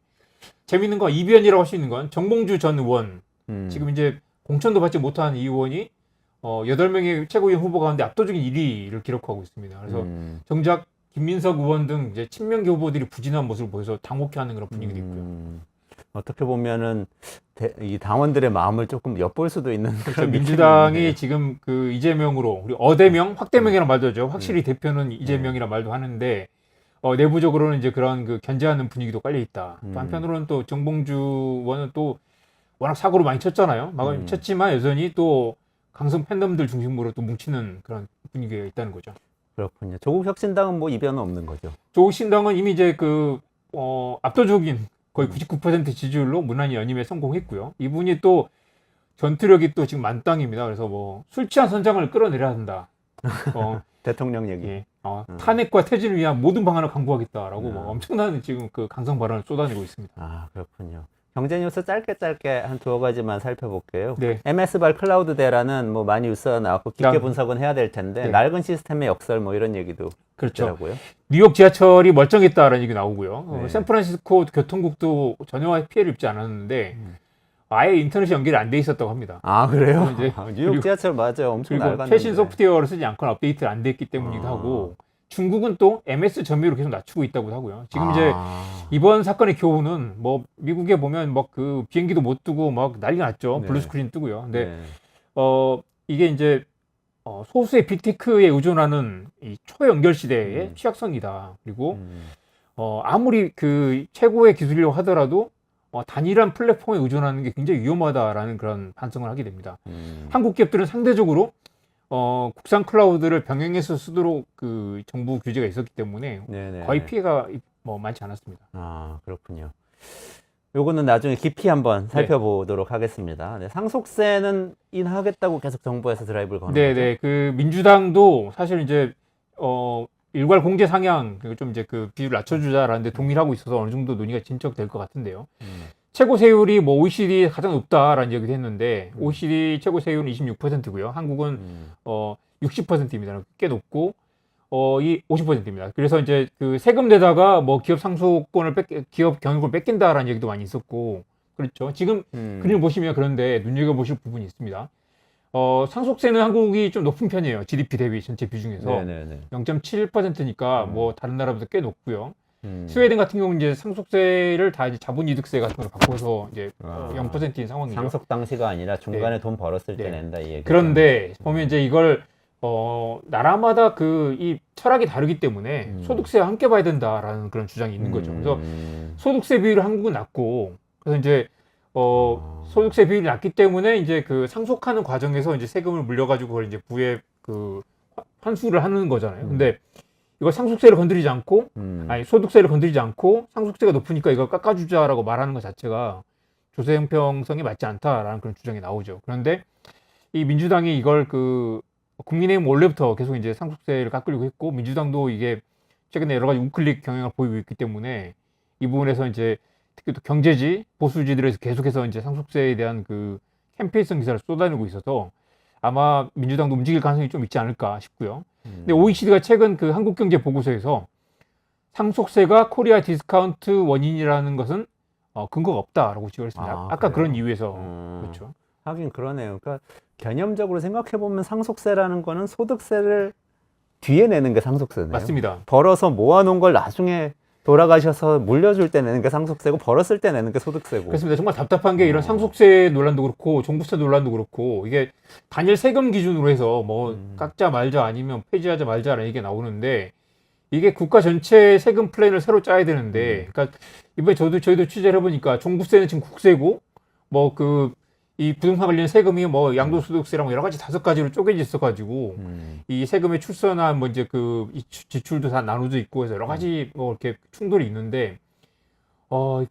재밌는 건 이변이라고 할 수 있는 건 정봉주 전 의원 지금 이제 공천도 받지 못한 이 의원이 8명의 최고위원 후보 가운데 압도적인 1위를 기록하고 있습니다. 그래서 정작 김민석 의원 등 이제 친명계 후보들이 부진한 모습을 보여서 당혹해하는 그런 분위기도 있고요. 어떻게 보면은 이 당원들의 마음을 조금 엿볼 수도 있는 그렇죠. 그런 민주당이 느낌이 있네요. 지금 그 이재명으로 우리 어대명, 확대명이라는 말도 하죠. 확실히 대표는 이재명이라는 말도 하는데 내부적으로는 이제 그런 그 견제하는 분위기도 깔려 있다. 또 한편으로는 또 정봉주 의원은 또 워낙 사고를 많이 쳤잖아요. 쳤지만 여전히 또 강성 팬덤들 중심으로 또 뭉치는 그런 분위기가 있다는 거죠. 그렇군요. 조국 혁신당은 뭐 이변은 없는 거죠. 조국신당은 이미 이제 압도적인 거의 99% 지지율로 무난히 연임에 성공했고요. 이분이 또 전투력이 또 지금 만땅입니다. 그래서 뭐 술 취한 선장을 끌어내려야 한다. 대통령 얘기. 예. 탄핵과 퇴진을 위한 모든 방안을 강구하겠다라고 뭐 엄청난 지금 그 강성 발언을 쏟아내고 있습니다. 아, 그렇군요. 경제 뉴스 짧게 한 두어 가지만 살펴볼게요. 네. MS발 클라우드 대라는 뭐 많이 뉴스가 나왔고 깊게 분석은 해야 될 텐데 네. 낡은 시스템의 역설 뭐 이런 얘기도 그렇죠. 있더라고요. 뉴욕 지하철이 멀쩡했다라는 얘기 나오고요. 네. 샌프란시스코 교통국도 전혀 피해를 입지 않았는데 아예 인터넷이 연결이 안 돼 있었다고 합니다. 아, 그래요? 이제 뉴욕 지하철 맞아요. 엄청 그리고 낡았는데. 최신 소프트웨어를 쓰지 않거나 업데이트를 안 됐기 때문이기도 하고 중국은 또 MS 점유율을 계속 낮추고 있다고 하고요. 지금 이제 이번 사건의 교훈은 뭐 미국에 보면 막 그 비행기도 못 뜨고 막 난리가 났죠. 네. 블루스크린 뜨고요. 근데 네. 이게 이제 소수의 빅테크에 의존하는 이 초연결 시대의 취약선이다. 그리고 아무리 그 최고의 기술이라고 하더라도 단일한 플랫폼에 의존하는 게 굉장히 위험하다라는 그런 반성을 하게 됩니다. 한국 기업들은 상대적으로 국산 클라우드를 병행해서 쓰도록 그 정부 규제가 있었기 때문에 네네. 거의 피해가 많지 않았습니다. 아, 그렇군요. 요거는 나중에 깊이 한번 살펴보도록 하겠습니다. 네, 상속세는 인하하겠다고 계속 정부에서 드라이브를 거는 거죠? 네네. 그 민주당도 사실 이제 일괄 공제 상향 그리고 좀 이제 그 비율을 낮춰주자라는 데 동의를 하고 있어서 어느 정도 논의가 진척될 것 같은데요. 최고 세율이 뭐 OECD 가장 높다라는 얘기도 했는데 OECD 최고 세율은 26%고요. 한국은 60%입니다. 꽤 높고 이 50%입니다. 그래서 이제 그 세금 내다가 뭐 기업 상속권을 기업 경영권을 뺏긴다라는 얘기도 많이 있었고 그렇죠. 지금 그림을 보시면 그런데 눈여겨보실 부분이 있습니다. 상속세는 한국이 좀 높은 편이에요. GDP 대비 전체 비중에서 네네네. 0.71%니까 뭐 다른 나라보다 꽤 높고요. 스웨덴 같은 경우는 이제 상속세를 다 이제 자본이득세 같은 걸 바꿔서 이제 0%인 상황이죠. 상속 당시가 아니라 중간에 돈 벌었을 때 낸다 이 얘기죠. 그런데 보면 이제 이걸 나라마다 그 이 철학이 다르기 때문에 소득세와 함께 봐야 된다라는 그런 주장이 있는 거죠. 그래서 소득세 비율이 한국은 낮고 그래서 이제 소득세 비율이 낮기 때문에 이제 그 상속하는 과정에서 이제 세금을 물려가지고 그걸 이제 부에 그 환수를 하는 거잖아요. 근데 이거 상속세를 건드리지 않고 아니 소득세를 건드리지 않고 상속세가 높으니까 이걸 깎아주자라고 말하는 것 자체가 조세 형평성이 맞지 않다라는 그런 주장이 나오죠. 그런데 이 민주당이 이걸 그 국민의힘 원래부터 계속 이제 상속세를 깎으려고 했고 민주당도 이게 최근에 여러 가지 우클릭 경향을 보이고 있기 때문에 이 부분에서 이제 특히 또 경제지 보수지들에서 계속해서 이제 상속세에 대한 그 캠페인성 기사를 쏟아내고 있어서 아마 민주당도 움직일 가능성이 좀 있지 않을까 싶고요. 근데 OECD가 최근 그 한국경제 보고서에서 상속세가 코리아 디스카운트 원인이라는 것은 근거가 없다라고 지적을 했습니다. 아까 그런 이유에서 그렇죠. 하긴 그러네요. 그러니까 개념적으로 생각해 보면 상속세라는 거는 소득세를 뒤에 내는 게 상속세네요. 맞습니다. 벌어서 모아놓은 걸 나중에 돌아가셔서 물려줄 때 내는 게 상속세고 벌었을 때 내는 게 소득세고. 그렇습니다. 정말 답답한 게 이런 상속세 논란도 그렇고 종부세 논란도 그렇고 이게 단일 세금 기준으로 해서 뭐 깎자 말자 아니면 폐지하자 말자라는 얘기가 나오는데 이게 국가 전체 세금 플랜을 새로 짜야 되는데 그러니까 이번에 저희도 취재를 해보니까 종부세는 지금 국세고 뭐 그 이 부동산 관련 세금이 뭐 양도소득세랑 뭐 여러 가지 5가지로 쪼개져 있어가지고 이 세금의 출선한 뭐 이제 그 지출도 다 나눠져 있고 해서 여러 가지 뭐 이렇게 충돌이 있는데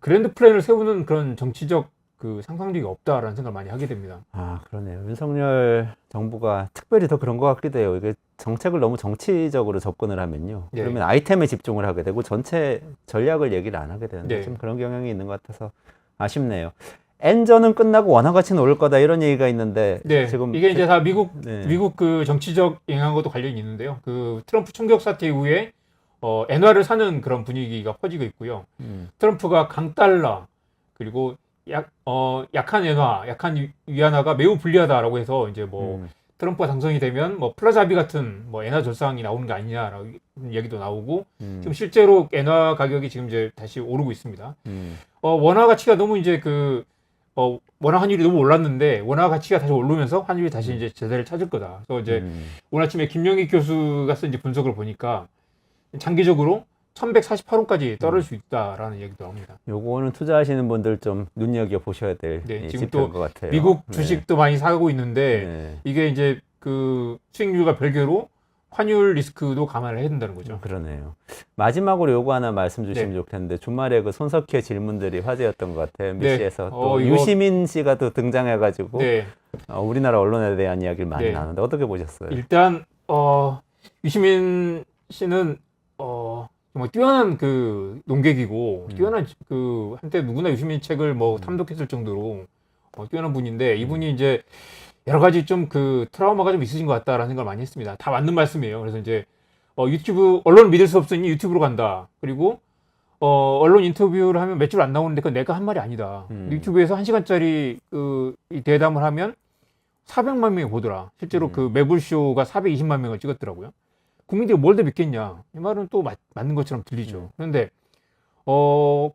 그랜드 플랜을 세우는 그런 정치적 그 상상력이 없다라는 생각을 많이 하게 됩니다. 아, 그러네요. 윤석열 정부가 특별히 더 그런 것 같기도 해요. 이게 정책을 너무 정치적으로 접근을 하면요. 네. 그러면 아이템에 집중을 하게 되고 전체 전략을 얘기를 안 하게 되는데 네. 좀 그런 경향이 있는 것 같아서 아쉽네요. N전은 끝나고 원화가치는 오를 거다 이런 얘기가 있는데 네, 지금 이게 이제 다 미국 네. 그 정치적 영향과도 관련이 있는데요. 그 트럼프 총격 사태 이후에 엔화를 사는 그런 분위기가 퍼지고 있고요. 트럼프가 강달러 그리고 약한 엔화, 약한 위안화가 매우 불리하다라고 해서 이제 뭐 트럼프가 당선이 되면 뭐 플라자 합의 같은 뭐 엔화 절상이 나오는 게 아니냐라고 얘기도 나오고 지금 실제로 엔화 가격이 지금 이제 다시 오르고 있습니다. 원화 가치가 너무 이제 그 원화 환율이 너무 올랐는데 원화 가치가 다시 오르면서 환율이 다시 이제 제자리를 찾을 거다. 그래서 이제 오늘 아침에 김영희 교수가 쓴 이제 분석을 보니까 장기적으로 1148원까지 떨어질 수 있다라는 얘기도 나옵니다. 요거는 투자하시는 분들 좀 눈여겨 보셔야 될 지금 지표인 또 것 같아요. 미국 주식도 많이 사고 있는데 네. 이게 이제 그 수익률과 별개로 환율 리스크도 감안을 해야 된다는 거죠. 그러네요. 마지막으로 요거 하나 말씀 주시면 좋겠는데 주말에 그 손석희 질문들이 화제였던 것 같아요. MBC에서 또 유시민 씨가 또 등장해가지고 우리나라 언론에 대한 이야기를 많이 나누는데 어떻게 보셨어요? 일단 유시민 씨는 정말 뛰어난 그 농객이고 뛰어난 그 한때 누구나 유시민 책을 뭐 탐독했을 정도로 뛰어난 분인데 이분이 이제 여러 가지 좀 그 트라우마가 좀 있으신 것 같다라는 생각을 많이 했습니다. 다 맞는 말씀이에요. 그래서 이제 유튜브 언론 믿을 수 없으니 유튜브로 간다. 그리고 언론 인터뷰를 하면 몇 줄 안 나오는데 그건 내가 한 말이 아니다. 유튜브에서 1시간짜리 이 대담을 하면 400만 명이 보더라. 실제로 그 매불쇼가 420만 명을 찍었더라고요. 국민들이 뭘 더 믿겠냐. 이 말은 또 맞는 것처럼 들리죠. 그런데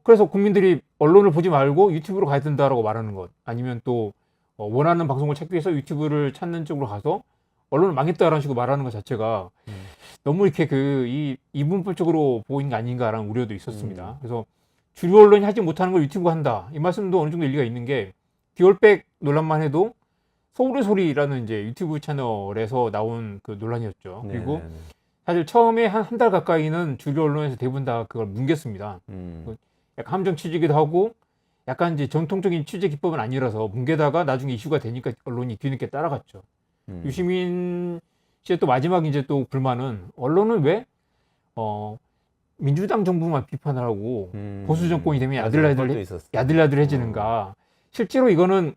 그래서 국민들이 언론을 보지 말고 유튜브로 가야 된다라고 말하는 것 아니면 또 원하는 방송을 찾기 위해서 유튜브를 찾는 쪽으로 가서 언론을 망했다라는 식으로 말하는 것 자체가 너무 이렇게 이분법적으로 보이는 게 아닌가라는 우려도 있었습니다. 그래서 주류 언론이 하지 못하는 걸 유튜브가 한다. 이 말씀도 어느 정도 일리가 있는 게 디올백 논란만 해도 서울의 소리라는 이제 유튜브 채널에서 나온 그 논란이었죠. 그리고 네네네. 사실 처음에 한 달 가까이는 주류 언론에서 대부분 다 그걸 뭉갰습니다. 약간 함정 취재기도 하고 약간 이제 전통적인 취재 기법은 아니라서 뭉개다가 나중에 이슈가 되니까 언론이 뒤늦게 따라갔죠. 유시민 씨의 또 마지막 이제 또 불만은 언론은 왜 민주당 정부만 비판을 하고 보수 정권이 되면 야들야들해지는가. 실제로 이거는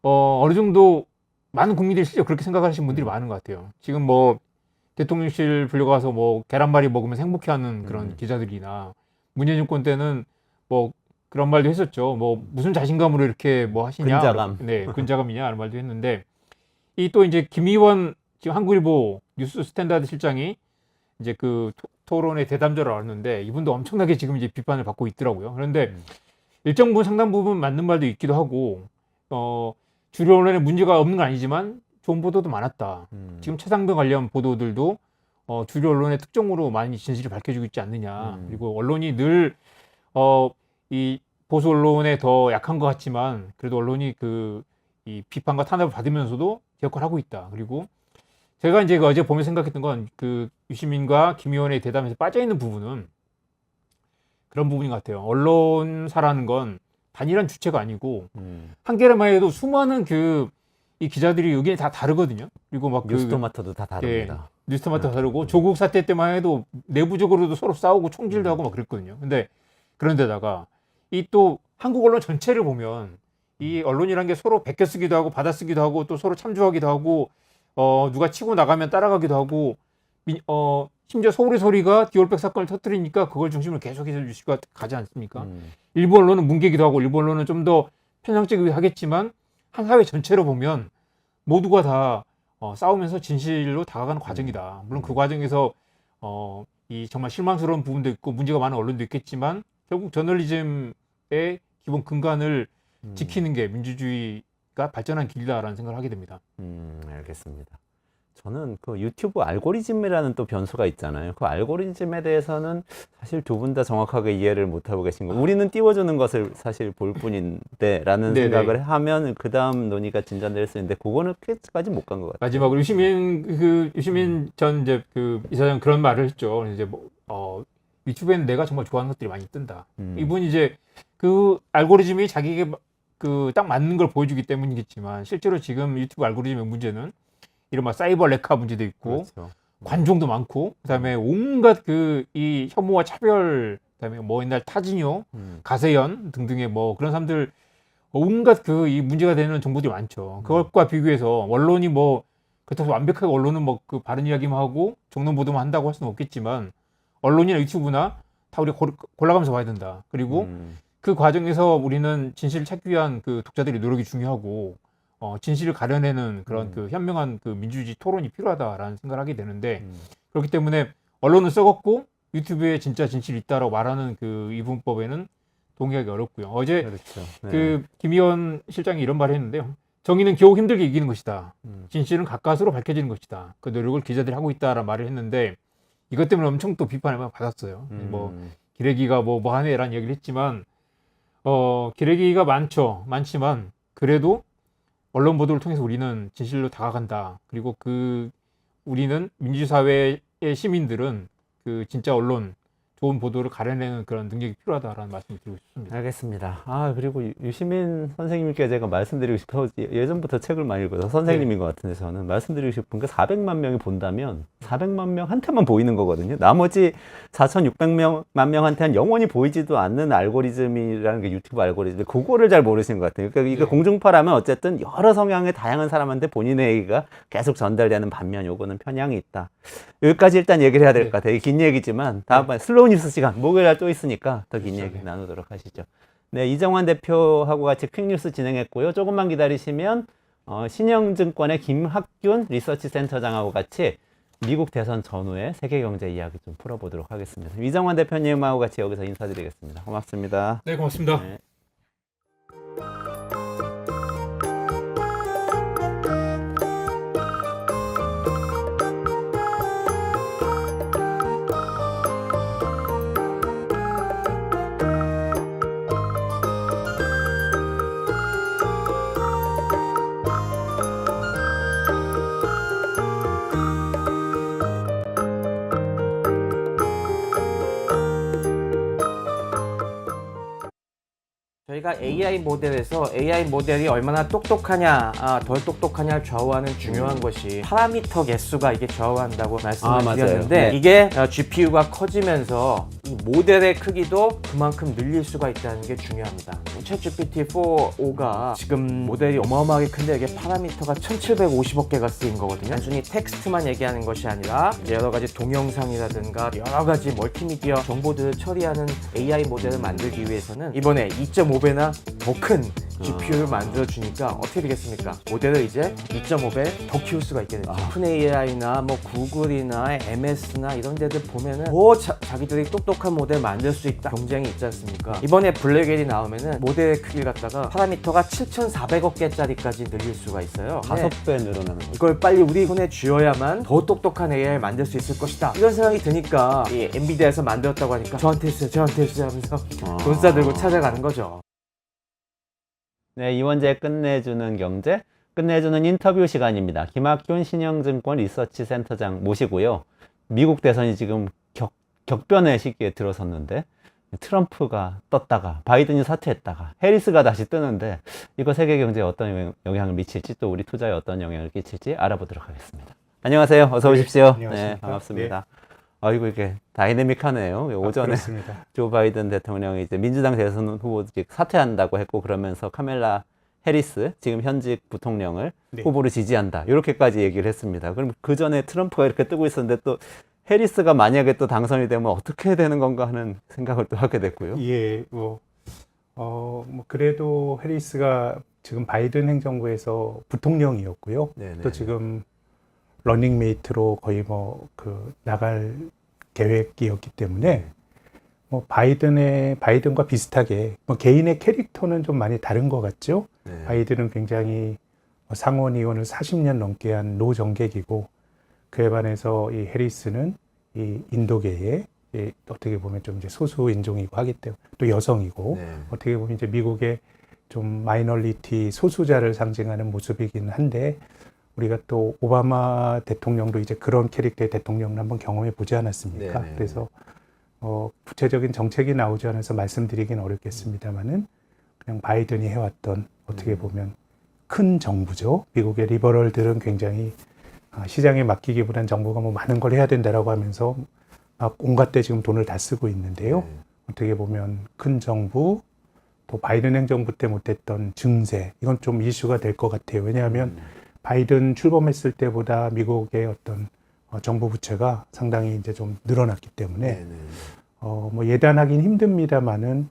어느 정도 많은 국민들이 실제로 그렇게 생각하시는 분들이 많은 것 같아요. 지금 뭐 대통령실 불려가서 뭐 계란말이 먹으면서 행복해하는 그런 기자들이나 문재인 정권 때는 뭐 그런 말도 했었죠. 뭐 무슨 자신감으로 이렇게 뭐 하시냐. 근자감. 네, 근자감이냐 하는 말도 했는데 이 또 이제 김희원 지금 한국일보 뉴스 스탠다드 실장이 이제 그 토론의 대담자로 나왔는데 이분도 엄청나게 지금 이제 비판을 받고 있더라고요. 그런데 일정 부분 상당 부분 맞는 말도 있기도 하고 주류 언론에 문제가 없는 건 아니지만 좋은 보도도 많았다. 지금 최상병 관련 보도들도 주류 언론의 특종으로 많이 진실을 밝혀주고 있지 않느냐. 그리고 언론이 늘 이 보수 언론에 더 약한 것 같지만 그래도 언론이 이 비판과 탄압을 받으면서도 역할을 하고 있다. 그리고 제가 이제 어제 보면서 생각했던 건 그 유시민과 김의원의 대담에서 빠져 있는 부분은 그런 부분인 것 같아요. 언론사라는 건 단일한 주체가 아니고 한겨레만 해도 수많은 이 기자들이 의견이 다 다르거든요. 그리고 막 뉴스토마토도 다 다릅니다. 뉴스토마토 다르고 조국 사태 때만 해도 내부적으로도 서로 싸우고 총질도 하고 막 그랬거든요. 근데 그런데다가 이 또 한국 언론 전체를 보면 이 언론이란 게 서로 베껴쓰기도 하고 받아쓰기도 하고 또 서로 참조하기도 하고 누가 치고 나가면 따라가기도 하고 심지어 서울의 소리가 디올백 사건을 터뜨리니까 그걸 중심으로 계속해서 뉴스가 가지 않습니까? 일부 언론은 뭉개기도 하고 일부 언론은 좀 더 편향적이기도 하겠지만 한 사회 전체로 보면 모두가 다 싸우면서 진실로 다가가는 과정이다. 물론 그 과정에서 이 정말 실망스러운 부분도 있고 문제가 많은 언론도 있겠지만 결국 저널리즘의 기본 근간을 지키는 게 민주주의가 발전한 길이다라는 생각을 하게 됩니다. 알겠습니다. 저는 그 유튜브 알고리즘이라는 또 변수가 있잖아요. 그 알고리즘에 대해서는 사실 두 분 다 정확하게 이해를 못하고 계신 거. 우리는 띄워주는 것을 사실 볼 뿐인데 라는 네네. 생각을 하면 그 다음 논의가 진전될 수 있는데 그거는 끝까지 못 간 것 같아요. 마지막으로 유시민 전 이제 그 이사장 그런 말을 했죠. 이제 유튜브에는 내가 정말 좋아하는 것들이 많이 뜬다. 이분이 이제 그 알고리즘이 자기에게 딱 맞는 걸 보여주기 때문이겠지만 실제로 지금 유튜브 알고리즘의 문제는 이른바 사이버 레카 문제도 있고 그렇죠. 관종도 많고 그다음에 온갖 이 혐오와 차별 그다음에 뭐 옛날 타진요, 가세연 등등의 뭐 그런 사람들 온갖 이 문제가 되는 정보들이 많죠. 그것과 비교해서 언론이 뭐 그렇다고 완벽하게 언론은 뭐 그 바른 이야기만 하고 정론 보도만 한다고 할 수는 없겠지만 언론이나 유튜브나 다 우리가 골라가면서 봐야 된다. 그리고 그 과정에서 우리는 진실을 찾기 위한 그 독자들의 노력이 중요하고 진실을 가려내는 그런 그 현명한 그 민주주의 토론이 필요하다라는 생각을 하게 되는데 그렇기 때문에 언론은 썩었고 유튜브에 진짜 진실이 있다라고 말하는 그 이분법에는 동의하기 어렵고요. 어제 그렇죠. 네. 그 김의원 실장이 이런 말을 했는데요. 정의는 겨우 힘들게 이기는 것이다. 진실은 가까스로 밝혀지는 것이다. 그 노력을 기자들이 하고 있다라는 말을 했는데 이것 때문에 엄청 또 비판을 받았어요. 뭐 기레기가 뭐 하네라는 얘기를 했지만 기레기가 많지만 그래도 언론 보도를 통해서 우리는 진실로 다가간다. 그리고 우리는 민주사회의 시민들은 그 진짜 언론 좋은 보도를 가려내는 그런 능력이 필요하다라는 말씀을 드리고 싶습니다. 알겠습니다. 그리고 유시민 선생님께 제가 말씀드리고 싶어 예전부터 책을 많이 읽어서 선생님인 것 같은데 저는 말씀드리고 싶은 게 400만 명이 본다면 400만 명한테만 보이는 거거든요. 나머지 4,600만 명한테는 영원히 보이지도 않는 알고리즘이라는 게 유튜브 알고리즘. 그거를 잘 모르시는 것 같아요. 그러니까 이게 공중파라면 어쨌든 여러 성향의 다양한 사람한테 본인의 얘기가 계속 전달되는 반면 요거는 편향이 있다. 여기까지 일단 얘기를 해야 될 것 같아요. 긴 얘기지만 다음번에 슬로우 뉴스 시간 목요일날 또 있으니까 더 긴 얘기 나누도록 하시죠. 네, 이정환 대표하고 같이 퀵뉴스 진행했고요. 조금만 기다리시면 신영증권의 김학균 리서치 센터장하고 같이 미국 대선 전후의 세계 경제 이야기 좀 풀어보도록 하겠습니다. 이정환 대표님하고 같이 여기서 인사드리겠습니다. 고맙습니다. 네, 고맙습니다. 네. 저희가 AI 모델에서 AI 모델이 얼마나 똑똑하냐, 덜 똑똑하냐를 좌우하는 중요한 것이 파라미터 개수가 이게 좌우한다고 말씀을 맞아요. 드렸는데 네. 이게 GPU가 커지면서 이 모델의 크기도 그만큼 늘릴 수가 있다는 게 중요합니다. 챗GPT 4.5가 지금 모델이 어마어마하게 큰데 이게 파라미터가 1750억 개가 쓰인 거거든요. 단순히 텍스트만 얘기하는 것이 아니라 여러 가지 동영상이라든가 여러 가지 멀티미디어 정보들을 처리하는 AI 모델을 만들기 위해서는 이번에 2.5배나 더 큰 GPU를 만들어주니까 어떻게 되겠습니까? 모델을 이제 2.5배 더 키울 수가 있게 되죠. OpenAI나 뭐 구글이나 MS나 이런 데들 보면은 더 자기들이 똑똑한 모델 만들 수 있다 경쟁이 있지 않습니까? 이번에 블랙엘이 나오면은 모델의 크기를 갖다가 파라미터가 7,400억 개짜리까지 늘릴 수가 있어요. 5배 늘어나는 거. 이걸 빨리 우리 손에 쥐어야만 더 똑똑한 AI를 만들 수 있을 것이다. 이런 생각이 드니까 이 엔비디아에서 만들었다고 하니까 저한테 해주세요 하면서 돈 싸들고 찾아가는 거죠. 네, 이원재 끝내주는 경제, 끝내주는 인터뷰 시간입니다. 김학균 신영증권 리서치 센터장 모시고요. 미국 대선이 지금 격변의 시기에 들어섰는데 트럼프가 떴다가 바이든이 사퇴했다가 해리스가 다시 뜨는데 이거 세계 경제에 어떤 영향을 미칠지 또 우리 투자에 어떤 영향을 끼칠지 알아보도록 하겠습니다. 안녕하세요. 어서 오십시오. 네, 반갑습니다. 아이고 이게 다이내믹하네요. 오전에 그렇습니다. 조 바이든 대통령이 이제 민주당 대선 후보 사퇴한다고 했고 그러면서 카멜라 해리스 지금 현직 부통령을 네. 후보로 지지한다 이렇게까지 얘기를 했습니다. 그럼 그 전에 트럼프가 이렇게 뜨고 있었는데 또 해리스가 만약에 또 당선이 되면 어떻게 되는 건가 하는 생각을 또 하게 됐고요. 예, 그래도 해리스가 지금 바이든 행정부에서 부통령이었고요. 네네. 또 지금 러닝메이트로 거의 나갈 계획이었기 때문에 바이든과 비슷하게 개인의 캐릭터는 좀 많이 다른 것 같죠. 네. 바이든은 굉장히 상원 의원을 40년 넘게 한 노정객이고 그에 반해서 이 해리스는 이 인도계의 어떻게 보면 좀 이제 소수 인종이고 하기 때문에 또 여성이고 네. 어떻게 보면 이제 미국의 좀 마이너리티 소수자를 상징하는 모습이긴 한데 우리가 또 오바마 대통령도 이제 그런 캐릭터의 대통령을 한번 경험해 보지 않았습니까? 네네. 그래서 구체적인 정책이 나오지 않아서 말씀드리긴 어렵겠습니다만은 그냥 바이든이 해왔던 어떻게 보면 큰 정부죠. 미국의 리버럴들은 굉장히 시장에 맡기기보단 정부가 많은 걸 해야 된다라고 하면서 막 온갖 데 지금 돈을 다 쓰고 있는데요. 어떻게 보면 큰 정부 또 바이든 행정부 때 못했던 증세 이건 좀 이슈가 될 것 같아요. 왜냐하면 바이든 출범했을 때보다 미국의 어떤 정부 부채가 상당히 이제 좀 늘어났기 때문에 예단하긴 힘듭니다만은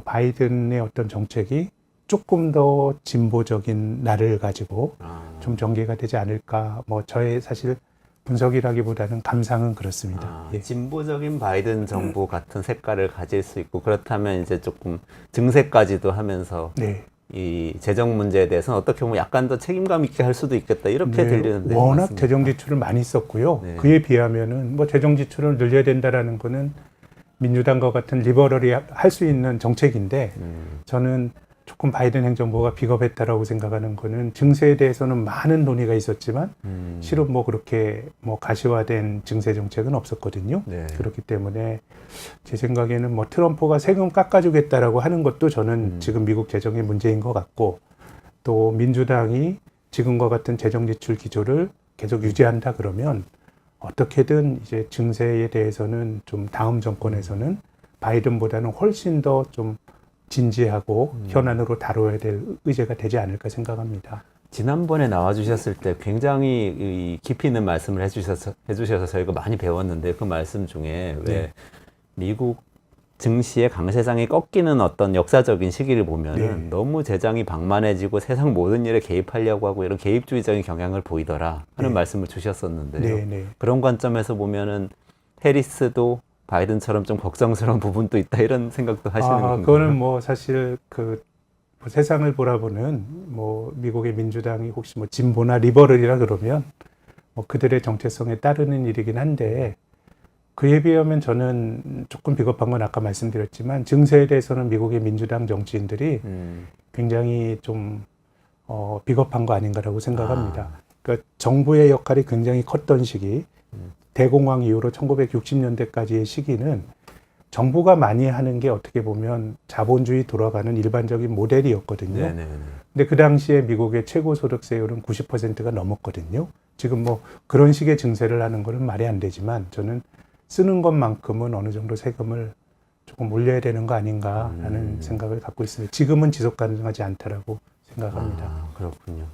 바이든의 어떤 정책이 조금 더 진보적인 날을 가지고 좀 전개가 되지 않을까 저의 사실 분석이라기보다는 감상은 그렇습니다. 예. 진보적인 바이든 정부 같은 색깔을 가질 수 있고 그렇다면 이제 조금 증세까지도 하면서 네. 이 재정 문제에 대해서는 어떻게 보면 약간 더 책임감 있게 할 수도 있겠다 이렇게 네, 들리는데 워낙 맞습니까? 재정 지출을 많이 썼고요. 네. 그에 비하면은 재정 지출을 늘려야 된다라는 거는 민주당과 같은 리버럴이 할 수 있는 정책인데 저는 조금 바이든 행정부가 비겁했다라고 생각하는 거는 증세에 대해서는 많은 논의가 있었지만 실은 그렇게 가시화된 증세 정책은 없었거든요. 네. 그렇기 때문에 제 생각에는 트럼프가 세금 깎아주겠다라고 하는 것도 저는 지금 미국 재정의 문제인 것 같고 또 민주당이 지금과 같은 재정 지출 기조를 계속 유지한다 그러면 어떻게든 이제 증세에 대해서는 좀 다음 정권에서는 바이든보다는 훨씬 더 좀 진지하고 현안으로 다뤄야 될 의제가 되지 않을까 생각합니다. 지난번에 나와주셨을 때 굉장히 깊이 있는 말씀을 해주셔서 저희가 많이 배웠는데 그 말씀 중에 왜 네. 미국 증시의 강세장이 꺾이는 어떤 역사적인 시기를 보면 네. 너무 재정이 방만해지고 세상 모든 일에 개입하려고 하고 이런 개입주의적인 경향을 보이더라 하는 네. 말씀을 주셨었는데요. 네, 네. 그런 관점에서 보면은 해리스도 바이든처럼 좀 걱정스러운 부분도 있다 이런 생각도 하시는 건가요? 그거는 사실 세상을 보라보는 미국의 민주당이 혹시 진보나 리버럴이라 그러면 그들의 정체성에 따르는 일이긴 한데 그에 비하면 저는 조금 비겁한 건 아까 말씀드렸지만 증세에 대해서는 미국의 민주당 정치인들이 굉장히 좀 비겁한 거 아닌가라고 생각합니다. 그러니까 정부의 역할이 굉장히 컸던 시기 대공황 이후로 1960년대까지의 시기는 정부가 많이 하는 게 어떻게 보면 자본주의 돌아가는 일반적인 모델이었거든요. 네네. 근데 그 당시에 미국의 최고 소득세율은 90%가 넘었거든요. 지금 뭐 그런 식의 증세를 하는 거는 말이 안 되지만 저는 쓰는 것만큼은 어느 정도 세금을 조금 올려야 되는 거 아닌가라는 생각을 갖고 있습니다. 지금은 지속 가능하지 않다라고 생각합니다. 아, 그렇군요.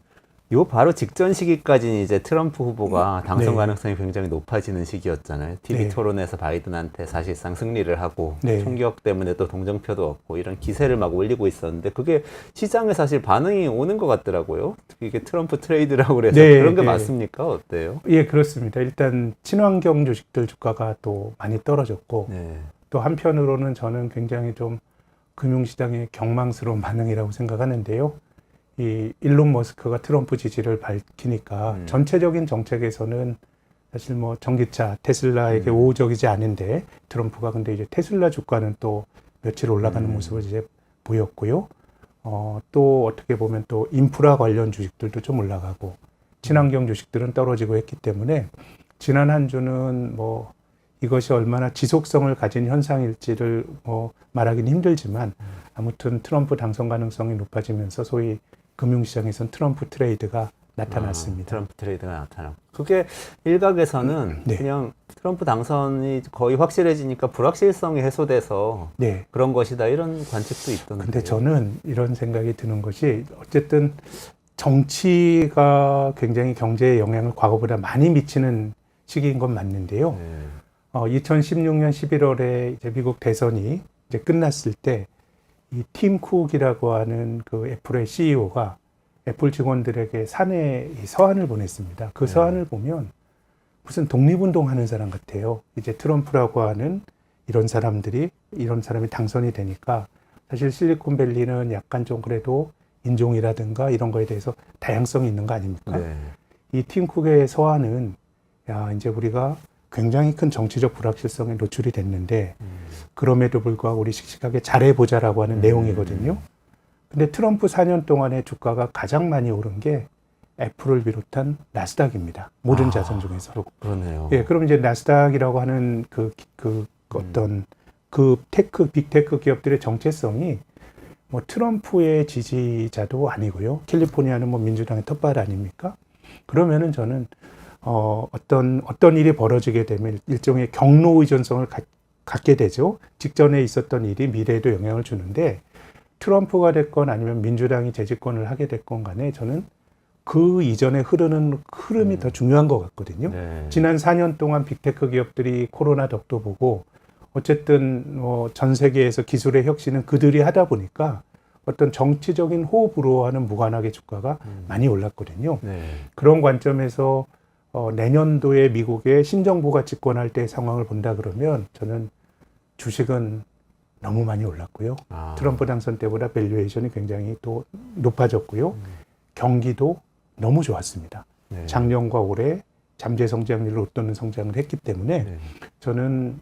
요 바로 직전 시기까지는 이제 트럼프 후보가 당선 네. 가능성이 굉장히 높아지는 시기였잖아요. TV 네. 토론에서 바이든한테 사실상 승리를 하고 네. 총격 때문에 또 동정표도 얻고 이런 기세를 막 올리고 있었는데 그게 시장에 사실 반응이 오는 것 같더라고요. 이게 트럼프 트레이드라고 그래서 네, 그런 게 네. 맞습니까? 어때요? 예, 그렇습니다. 일단 친환경 주식들 주가가 또 많이 떨어졌고 네. 또 한편으로는 저는 굉장히 좀 금융시장의 경망스러운 반응이라고 생각하는데요. 이 일론 머스크가 트럼프 지지를 밝히니까 전체적인 정책에서는 사실 뭐 전기차 테슬라에게 우호적이지 않은데 트럼프가 근데 이제 테슬라 주가는 또 며칠 올라가는 모습을 이제 보였고요. 또 어떻게 보면 또 인프라 관련 주식들도 좀 올라가고 친환경 주식들은 떨어지고 했기 때문에 지난 한 주는 뭐 이것이 얼마나 지속성을 가진 현상일지를 뭐 말하기는 힘들지만 아무튼 트럼프 당선 가능성이 높아지면서 소위 금융시장에선 트럼프 트레이드가 나타났습니다. 트럼프 트레이드가 나타나고 그게 일각에서는 네. 그냥 트럼프 당선이 거의 확실해지니까 불확실성이 해소돼서 네. 그런 것이다 이런 관측도 있던데. 근데 저는 이런 생각이 드는 것이 어쨌든 정치가 굉장히 경제에 영향을 과거보다 많이 미치는 시기인 건 맞는데요. 네. 2016년 11월에 이제 미국 대선이 이제 끝났을 때 이 팀 쿡이라고 하는 그 애플의 CEO가 애플 직원들에게 사내 이 서한을 보냈습니다. 그 서한을 보면 무슨 독립운동 하는 사람 같아요. 이제 트럼프라고 하는 이런 사람이 당선이 되니까 사실 실리콘밸리는 약간 좀 그래도 인종이라든가 이런 거에 대해서 다양성이 있는 거 아닙니까? 네. 이 팀 쿡의 서한은 야, 이제 우리가 굉장히 큰 정치적 불확실성에 노출이 됐는데 그럼에도 불구하고 우리 씩씩하게 잘해보자라고 하는 내용이거든요. 근데 트럼프 4년 동안의 주가가 가장 많이 오른 게 애플을 비롯한 나스닥입니다. 모든 자산 중에서. 그러네요. 예, 그럼 이제 나스닥이라고 하는 어떤 빅테크 기업들의 정체성이 뭐 트럼프의 지지자도 아니고요. 캘리포니아는 뭐 민주당의 텃밭 아닙니까? 그러면은 저는 어떤 일이 벌어지게 되면 일종의 경로 의존성을 갖게 되죠. 직전에 있었던 일이 미래에도 영향을 주는데 트럼프가 됐건 아니면 민주당이 재집권을 하게 됐건 간에 저는 그 이전에 흐르는 흐름이 더 중요한 것 같거든요. 네. 지난 4년 동안 빅테크 기업들이 코로나 덕도 보고 어쨌든 전 세계에서 기술의 혁신은 그들이 하다 보니까 어떤 정치적인 호불호와는 무관하게 주가가 많이 올랐거든요. 네. 그런 관점에서 내년도에 미국의 신정부가 집권할 때 상황을 본다 그러면 저는 주식은 너무 많이 올랐고요. 트럼프 당선 때보다 밸류에이션이 굉장히 또 높아졌고요. 경기도 너무 좋았습니다. 네. 작년과 올해 잠재 성장률을 웃도는 성장을 했기 때문에 네. 저는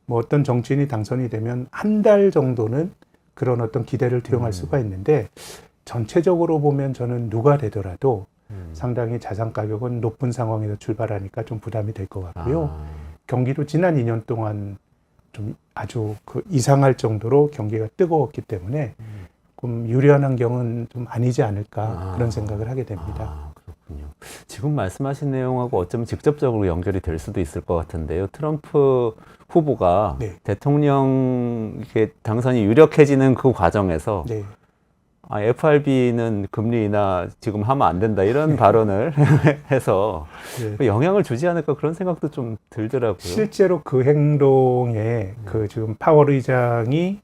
뭐 어떤 정치인이 당선이 되면 한 달 정도는 그런 어떤 기대를 투영할 수가 있는데 전체적으로 보면 저는 누가 되더라도 상당히 자산 가격은 높은 상황에서 출발하니까 좀 부담이 될 것 같고요. 경기도 지난 2년 동안 좀 아주 이상할 정도로 경기가 뜨거웠기 때문에 좀 유리한 환경은 좀 아니지 않을까 그런 생각을 하게 됩니다. 그렇군요. 지금 말씀하신 내용하고 어쩌면 직접적으로 연결이 될 수도 있을 것 같은데요. 트럼프 후보가 네. 대통령 당선이 유력해지는 그 과정에서 네. FRB는 금리 인하 지금 하면 안 된다 이런 발언을 해서 네. 영향을 주지 않을까 그런 생각도 좀 들더라고요. 실제로 그 행동에 지금 파월 의장이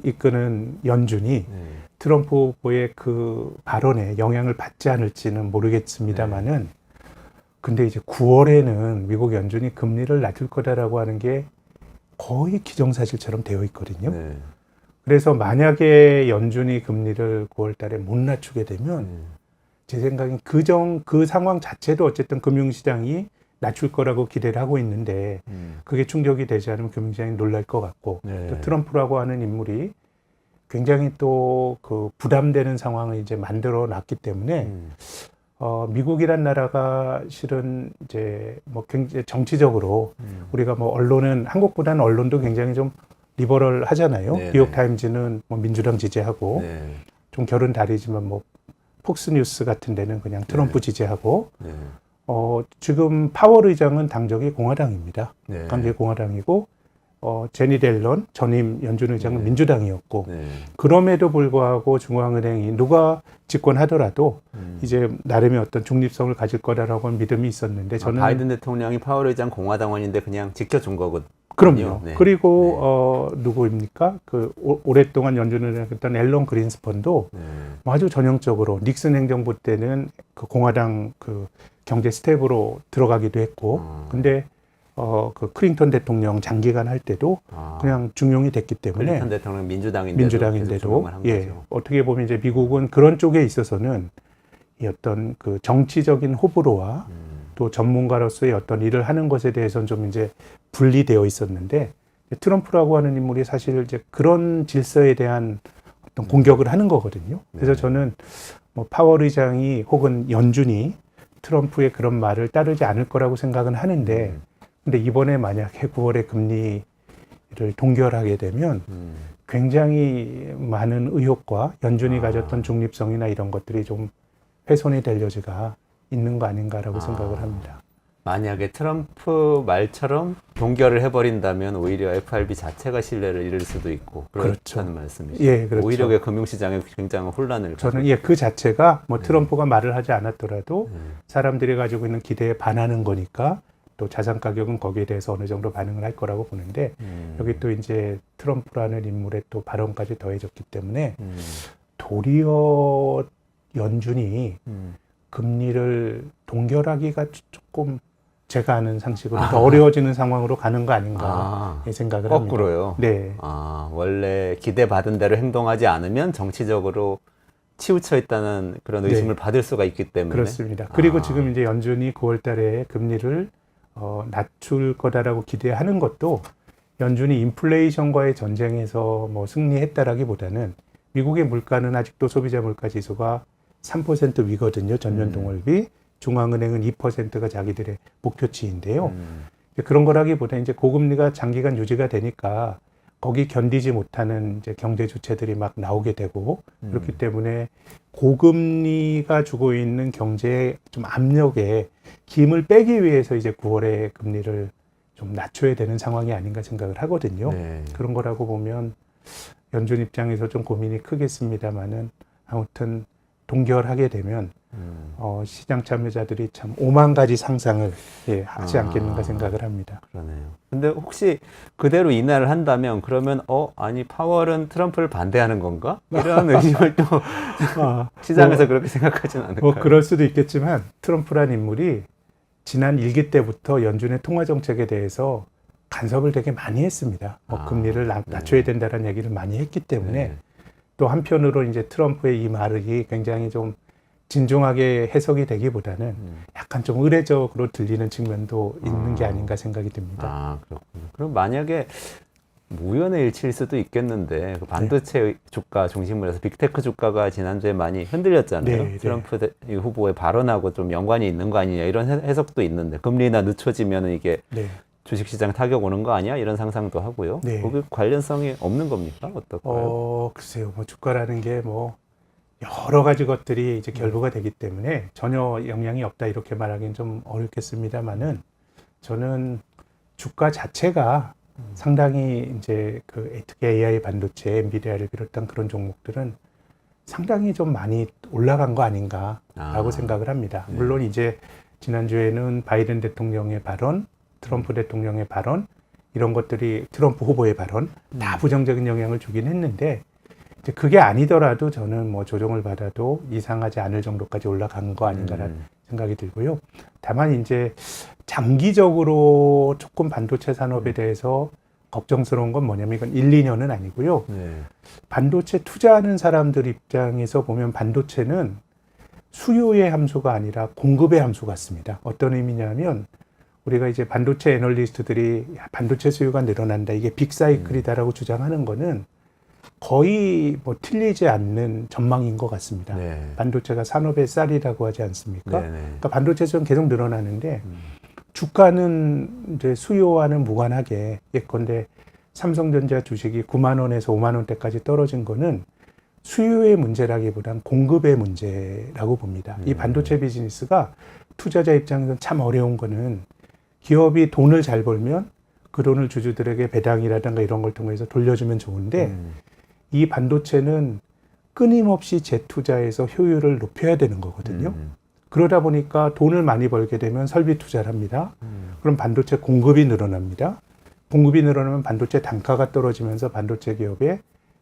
이끄는 연준이 네. 트럼프 후보의 그 발언에 영향을 받지 않을지는 모르겠습니다만은 근데 이제 9월에는 미국 연준이 금리를 낮출 거다라고 하는 게 거의 기정사실처럼 되어 있거든요. 네. 그래서 만약에 연준이 금리를 9월 달에 못 낮추게 되면 제 생각엔 그 상황 자체도 어쨌든 금융시장이 낮출 거라고 기대를 하고 있는데 그게 충격이 되지 않으면 금융시장이 놀랄 것 같고 네. 또 트럼프라고 하는 인물이 굉장히 또 부담되는 상황을 이제 만들어 놨기 때문에 미국이란 나라가 실은 이제 뭐 굉장히 정치적으로 우리가 뭐 언론은 한국보다는 언론도 굉장히 좀 리버럴 하잖아요. 네, 뉴욕 네. 타임즈는 뭐 민주당 지지하고 네. 좀 결은 다르지만 뭐 폭스뉴스 같은 데는 그냥 트럼프 지지하고 네. 지금 파월 의장은 당적이 공화당입니다. 네. 당적이 공화당이고 제니 델런 전임 연준 의장은 네. 민주당이었고 네. 그럼에도 불구하고 중앙은행이 누가 집권하더라도 이제 나름의 어떤 중립성을 가질 거라고 하는 믿음이 있었는데 저는 바이든 대통령이 파월 의장 공화당원인데 그냥 지켜준 거거든요. 그럼요. 네. 그리고 누구입니까? 그 오랫동안 연준을 했던 앨런 그린스펀도 네. 뭐 아주 전형적으로 닉슨 행정부 때는 그 공화당 그 경제 스텝으로 들어가기도 했고, 근데 그 클린턴 대통령 장기간 할 때도 그냥 중용이 됐기 때문에 클린턴 대통령 민주당인데도 예, 어떻게 보면 이제 미국은 그런 쪽에 있어서는 이 어떤 그 정치적인 호불호와 또 전문가로서의 어떤 일을 하는 것에 대해서는 좀 이제 분리되어 있었는데 트럼프라고 하는 인물이 사실 이제 그런 질서에 대한 어떤 공격을 하는 거거든요. 그래서 네. 저는 뭐 파월 의장이 혹은 연준이 트럼프의 그런 말을 따르지 않을 거라고 생각은 하는데 근데 이번에 만약에 9월에 금리를 동결하게 되면 굉장히 많은 의혹과 연준이 가졌던 중립성이나 이런 것들이 좀 훼손이 될 여지가 있는 거 아닌가라고 생각을 합니다. 만약에 트럼프 말처럼 동결을 해버린다면 오히려 FRB 자체가 신뢰를 잃을 수도 있고 그렇다는 그렇죠. 말씀이시죠. 예, 그렇죠. 오히려 그 금융시장에 굉장한 혼란을 저는 그 자체가 뭐 트럼프가 말을 하지 않았더라도 사람들이 가지고 있는 기대에 반하는 거니까 또 자산 가격은 거기에 대해서 어느 정도 반응을 할 거라고 보는데 여기 또 이제 트럼프라는 인물의 또 발언까지 더해졌기 때문에 도리어 연준이 금리를 동결하기가 조금 제가 아는 상식으로 더 어려워지는 상황으로 가는 거 아닌가 생각을 합니다. 거꾸로요. 네. 원래 기대받은 대로 행동하지 않으면 정치적으로 치우쳐 있다는 그런 의심을 받을 수가 있기 때문에 그렇습니다. 그리고 지금 이제 연준이 9월 달에 금리를 낮출 거다라고 기대하는 것도 연준이 인플레이션과의 전쟁에서 뭐 승리했다라기보다는 미국의 물가는 아직도 소비자 물가 지수가 3% 위거든요. 전년 동월비. 중앙은행은 2%가 자기들의 목표치인데요. 그런 거라기보다 이제 고금리가 장기간 유지가 되니까 거기 견디지 못하는 이제 경제 주체들이 막 나오게 되고 그렇기 때문에 고금리가 주고 있는 경제의 좀 압력에 힘을 빼기 위해서 이제 9월에 금리를 좀 낮춰야 되는 상황이 아닌가 생각을 하거든요. 네. 그런 거라고 보면 연준 입장에서 좀 고민이 크겠습니다만은 아무튼 동결하게 되면 시장 참여자들이 참 5만 가지 상상을 하지 않겠는가 생각을 합니다. 그러네요. 근데 혹시 그대로 인하를 한다면 그러면 아니 파월은 트럼프를 반대하는 건가? 이런 의심을 또 시장에서 그렇게 생각하지는 않을까요? 뭐 그럴 수도 있겠지만 트럼프란 인물이 지난 1기 때부터 연준의 통화 정책에 대해서 간섭을 되게 많이 했습니다. 금리를 낮춰야 된다는 얘기를 많이 했기 때문에 또 한편으로 이제 트럼프의 이 말이 굉장히 좀 진중하게 해석이 되기보다는 약간 좀 의례적으로 들리는 측면도 있는 게 아닌가 생각이 듭니다. 그렇군요. 그럼 만약에 우연의 일치일 수도 있겠는데 그 반도체 주가 중심으로 해서 빅테크 주가가 지난주에 많이 흔들렸잖아요. 트럼프 후보의 발언하고 좀 연관이 있는 거 아니냐 이런 해석도 있는데 금리나 늦춰지면 이게 주식시장 타격 오는 거 아니야? 이런 상상도 하고요. 거기 관련성이 없는 겁니까? 어떨까요? 글쎄요. 뭐 주가라는 게 뭐 여러 가지 것들이 이제 결부가 되기 때문에 전혀 영향이 없다 이렇게 말하기는 좀 어렵겠습니다만은 저는 주가 자체가 상당히 이제 특히 AI 반도체, 엔비디아를 비롯한 그런 종목들은 상당히 좀 많이 올라간 거 아닌가라고 생각을 합니다. 물론 이제 지난주에는 바이든 대통령의 발언, 트럼프 대통령의 발언, 이런 것들이 트럼프 후보의 발언 다 부정적인 영향을 주긴 했는데 이제 그게 아니더라도 저는 뭐 조정을 받아도 이상하지 않을 정도까지 올라간 거 아닌가라는 생각이 들고요. 다만 이제 장기적으로 조금 반도체 산업에 대해서 걱정스러운 건 뭐냐면 이건 1, 2년은 아니고요. 반도체 투자하는 사람들 입장에서 보면 반도체는 수요의 함수가 아니라 공급의 함수 같습니다. 어떤 의미냐면 우리가 이제 반도체 애널리스트들이 반도체 수요가 늘어난다. 이게 빅사이클이다라고 주장하는 거는 거의 뭐 틀리지 않는 전망인 것 같습니다. 반도체가 산업의 쌀이라고 하지 않습니까? 그러니까 반도체 수요는 계속 늘어나는데 주가는 이제 수요와는 무관하게 예컨대 삼성전자 주식이 9만 원에서 5만 원대까지 떨어진 거는 수요의 문제라기보단 공급의 문제라고 봅니다. 이 반도체 비즈니스가 투자자 입장에서는 참 어려운 거는 기업이 돈을 잘 벌면 그 돈을 주주들에게 배당이라든가 이런 걸 통해서 돌려주면 좋은데 이 반도체는 끊임없이 재투자해서 효율을 높여야 되는 거거든요. 그러다 보니까 돈을 많이 벌게 되면 설비 투자를 합니다. 그럼 반도체 공급이 늘어납니다. 공급이 늘어나면 반도체 단가가 떨어지면서 반도체 기업의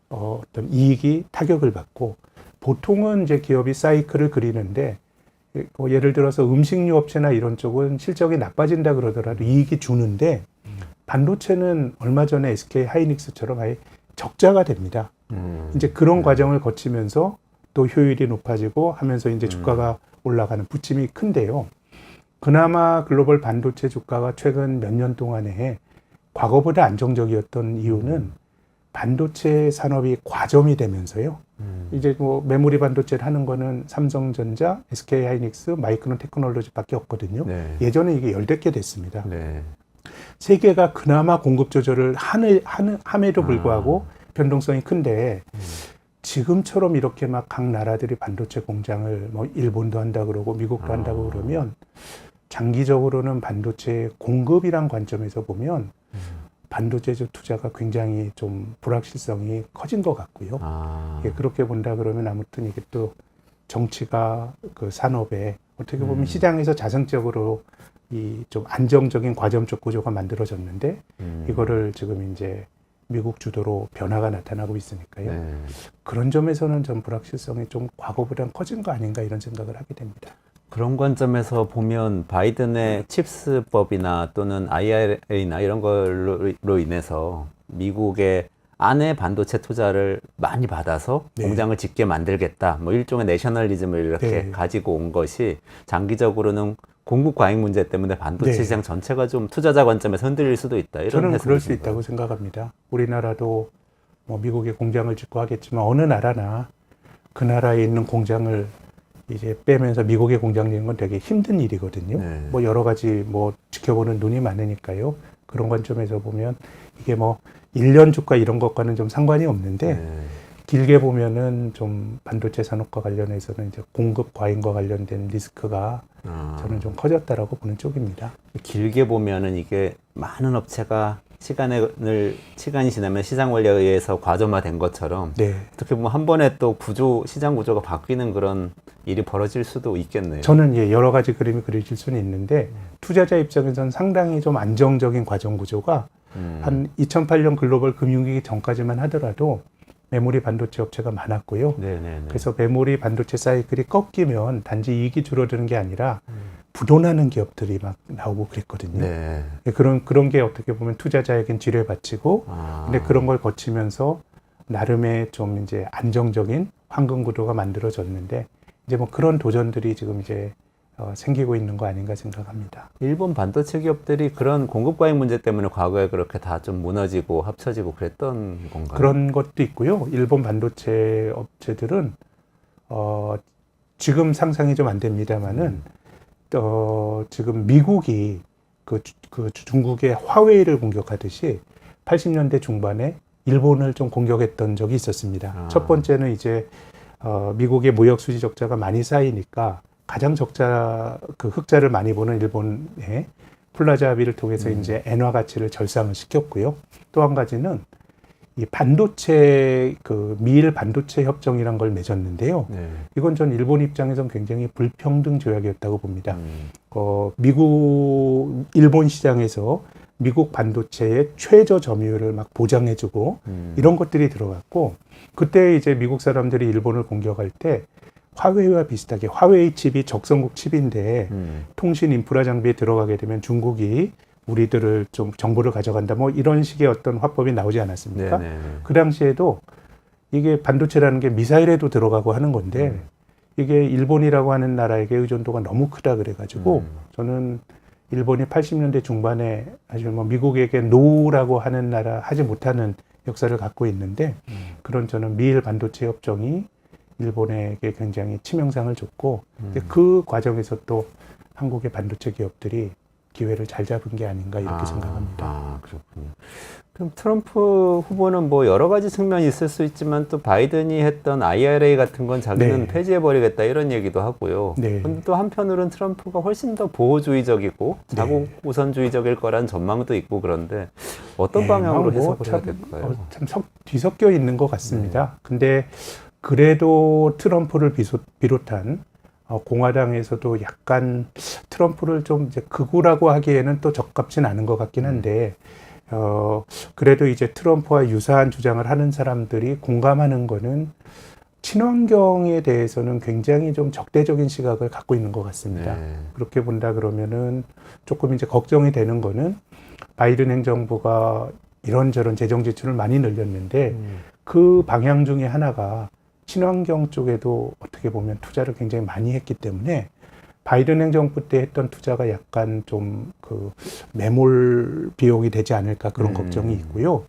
어떤 이익이 타격을 받고 보통은 이제 기업이 사이클을 그리는데 예를 들어서 음식료 업체나 이런 쪽은 실적이 나빠진다 그러더라도 이익이 주는데 반도체는 얼마 전에 SK 하이닉스처럼 아예 적자가 됩니다. 이제 그런 과정을 거치면서 또 효율이 높아지고 하면서 이제 주가가 올라가는 부침이 큰데요. 그나마 글로벌 반도체 주가가 최근 몇 년 동안에 과거보다 안정적이었던 이유는 반도체 산업이 과점이 되면서요. 이제 뭐 메모리 반도체를 하는 거는 삼성전자, SK 하이닉스, 마이크론 테크놀로지밖에 없거든요. 네. 예전에 이게 열댓 개 됐습니다. 네. 세계가 그나마 공급 조절을 함에도 불구하고 변동성이 큰데 지금처럼 이렇게 막 각 나라들이 반도체 공장을 뭐 일본도 한다 그러고 미국도 한다고 그러면 장기적으로는 반도체 공급이란 관점에서 보면 반도체 투자가 굉장히 좀 불확실성이 커진 것 같고요. 예, 그렇게 본다 그러면 아무튼 이게 또 정치가 그 산업에 어떻게 보면 시장에서 자생적으로 이 좀 안정적인 과점적 구조가 만들어졌는데 이거를 지금 이제 미국 주도로 변화가 나타나고 있으니까요. 네. 그런 점에서는 좀 불확실성이 좀 과거보다는 커진 거 아닌가 이런 생각을 하게 됩니다. 그런 관점에서 보면 바이든의 칩스법이나 또는 IRA나 이런 걸로 인해서 미국의 안에 반도체 투자를 많이 받아서 네. 공장을 짓게 만들겠다. 뭐 일종의 내셔널리즘을 이렇게 네. 가지고 온 것이 장기적으로는 공급 과잉 문제 때문에 반도체 네. 시장 전체가 좀 투자자 관점에서 흔들릴 수도 있다. 이런 저는 해석이 그럴 수 듭니다. 있다고 생각합니다. 우리나라도 뭐 미국에 공장을 짓고 하겠지만 어느 나라나 그 나라에 있는 공장을 이제 빼면서 미국에 공장 짓는 건 되게 힘든 일이거든요. 네. 뭐 여러 가지 뭐 지켜보는 눈이 많으니까요. 그런 관점에서 보면 이게 뭐 1년 주가 이런 것과는 좀 상관이 없는데 네. 길게 보면은 좀 반도체 산업과 관련해서는 이제 공급 과잉과 관련된 리스크가 저는 좀 커졌다라고 보는 쪽입니다. 길게 보면은 이게 많은 업체가 시간이 지나면 시장 원리에 의해서 과점화된 것처럼 네. 어떻게 보면 한 번에 또 시장 구조가 바뀌는 그런 일이 벌어질 수도 있겠네요. 저는 예, 여러 가지 그림이 그려질 수는 있는데 투자자 입장에서는 상당히 좀 안정적인 과정 구조가 한 2008년 글로벌 금융위기 전까지만 하더라도 메모리 반도체 업체가 많았고요. 네네네. 그래서 메모리 반도체 사이클이 꺾이면 단지 이익이 줄어드는 게 아니라 부도나는 기업들이 막 나오고 그랬거든요. 네. 그런 게 어떻게 보면 투자자에겐 지뢰받치고 근데 그런 걸 거치면서 나름의 좀 이제 안정적인 황금 구도가 만들어졌는데 이제 뭐 그런 도전들이 지금 이제 생기고 있는 거 아닌가 생각합니다. 일본 반도체 기업들이 그런 공급 과잉 문제 때문에 과거에 그렇게 다 좀 무너지고 합쳐지고 그랬던 건가요? 그런 것도 있고요. 일본 반도체 업체들은 지금 상상이 좀 안 됩니다만은 지금 미국이 그 중국의 화웨이를 공격하듯이 80년대 중반에 일본을 좀 공격했던 적이 있었습니다. 첫 번째는 이제 미국의 무역 수지 적자가 많이 쌓이니까 가장 흑자를 많이 보는 일본의 플라자 합의를 통해서 이제 엔화 가치를 절상을 시켰고요. 또 한 가지는 이 반도체 미일 반도체 협정이란 걸 맺었는데요. 네. 이건 전 일본 입장에선 굉장히 불평등 조약이었다고 봅니다. 일본 시장에서 미국 반도체의 최저 점유율을 막 보장해주고 이런 것들이 들어갔고 그때 이제 미국 사람들이 일본을 공격할 때 화웨이와 비슷하게 화웨이 칩이 적성국 칩인데 통신 인프라 장비에 들어가게 되면 중국이 우리들을 좀 정보를 가져간다 뭐 이런 식의 어떤 화법이 나오지 않았습니까? 네네. 그 당시에도 이게 반도체라는 게 미사일에도 들어가고 하는 건데 이게 일본이라고 하는 나라에게 의존도가 너무 크다 그래가지고 저는 일본이 80년대 중반에 아주 뭐 미국에게 노라고 하는 나라 하지 못하는 역사를 갖고 있는데 그런 저는 미일 반도체 협정이 일본에게 굉장히 치명상을 줬고 그 과정에서 또 한국의 반도체 기업들이 기회를 잘 잡은 게 아닌가 이렇게 생각합니다. 그렇군요. 그럼 트럼프 후보는 뭐 여러 가지 측면이 있을 수 있지만 또 바이든이 했던 IRA 같은 건 자기는 네. 폐지해버리겠다 이런 얘기도 하고요. 네. 근데 또 한편으로는 트럼프가 훨씬 더 보호주의적이고 자국 우선주의적일 거란 전망도 있고 그런데 어떤 방향으로 해석을 해야 될까요? 참 뒤섞여 있는 것 같습니다. 근데 그래도 트럼프를 비롯한 공화당에서도 약간 트럼프를 좀 이제 극우라고 하기에는 또 적합진 않은 것 같긴 한데 그래도 이제 트럼프와 유사한 주장을 하는 사람들이 공감하는 거는 친환경에 대해서는 굉장히 좀 적대적인 시각을 갖고 있는 것 같습니다. 네. 그렇게 본다 그러면은 조금 이제 걱정이 되는 거는 바이든 행정부가 이런저런 재정 지출을 많이 늘렸는데 그 방향 중에 하나가 친환경 쪽에도 어떻게 보면 투자를 굉장히 많이 했기 때문에 바이든 행정부 때 했던 투자가 약간 좀 그 매몰 비용이 되지 않을까 그런 걱정이 있고요.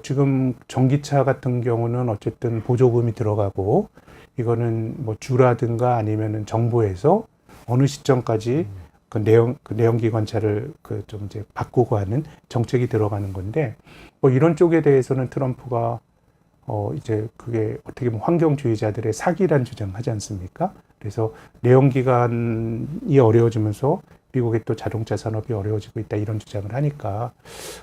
지금 전기차 같은 경우는 어쨌든 보조금이 들어가고 이거는 뭐 주라든가 아니면은 정부에서 어느 시점까지 그 내연기관차를 그 좀 이제 바꾸고 하는 정책이 들어가는 건데 뭐 이런 쪽에 대해서는 트럼프가 이제 그게 어떻게 보면 환경주의자들의 사기란 주장하지 않습니까? 그래서 내연기관이 어려워지면서 미국의 또 자동차 산업이 어려워지고 있다 이런 주장을 하니까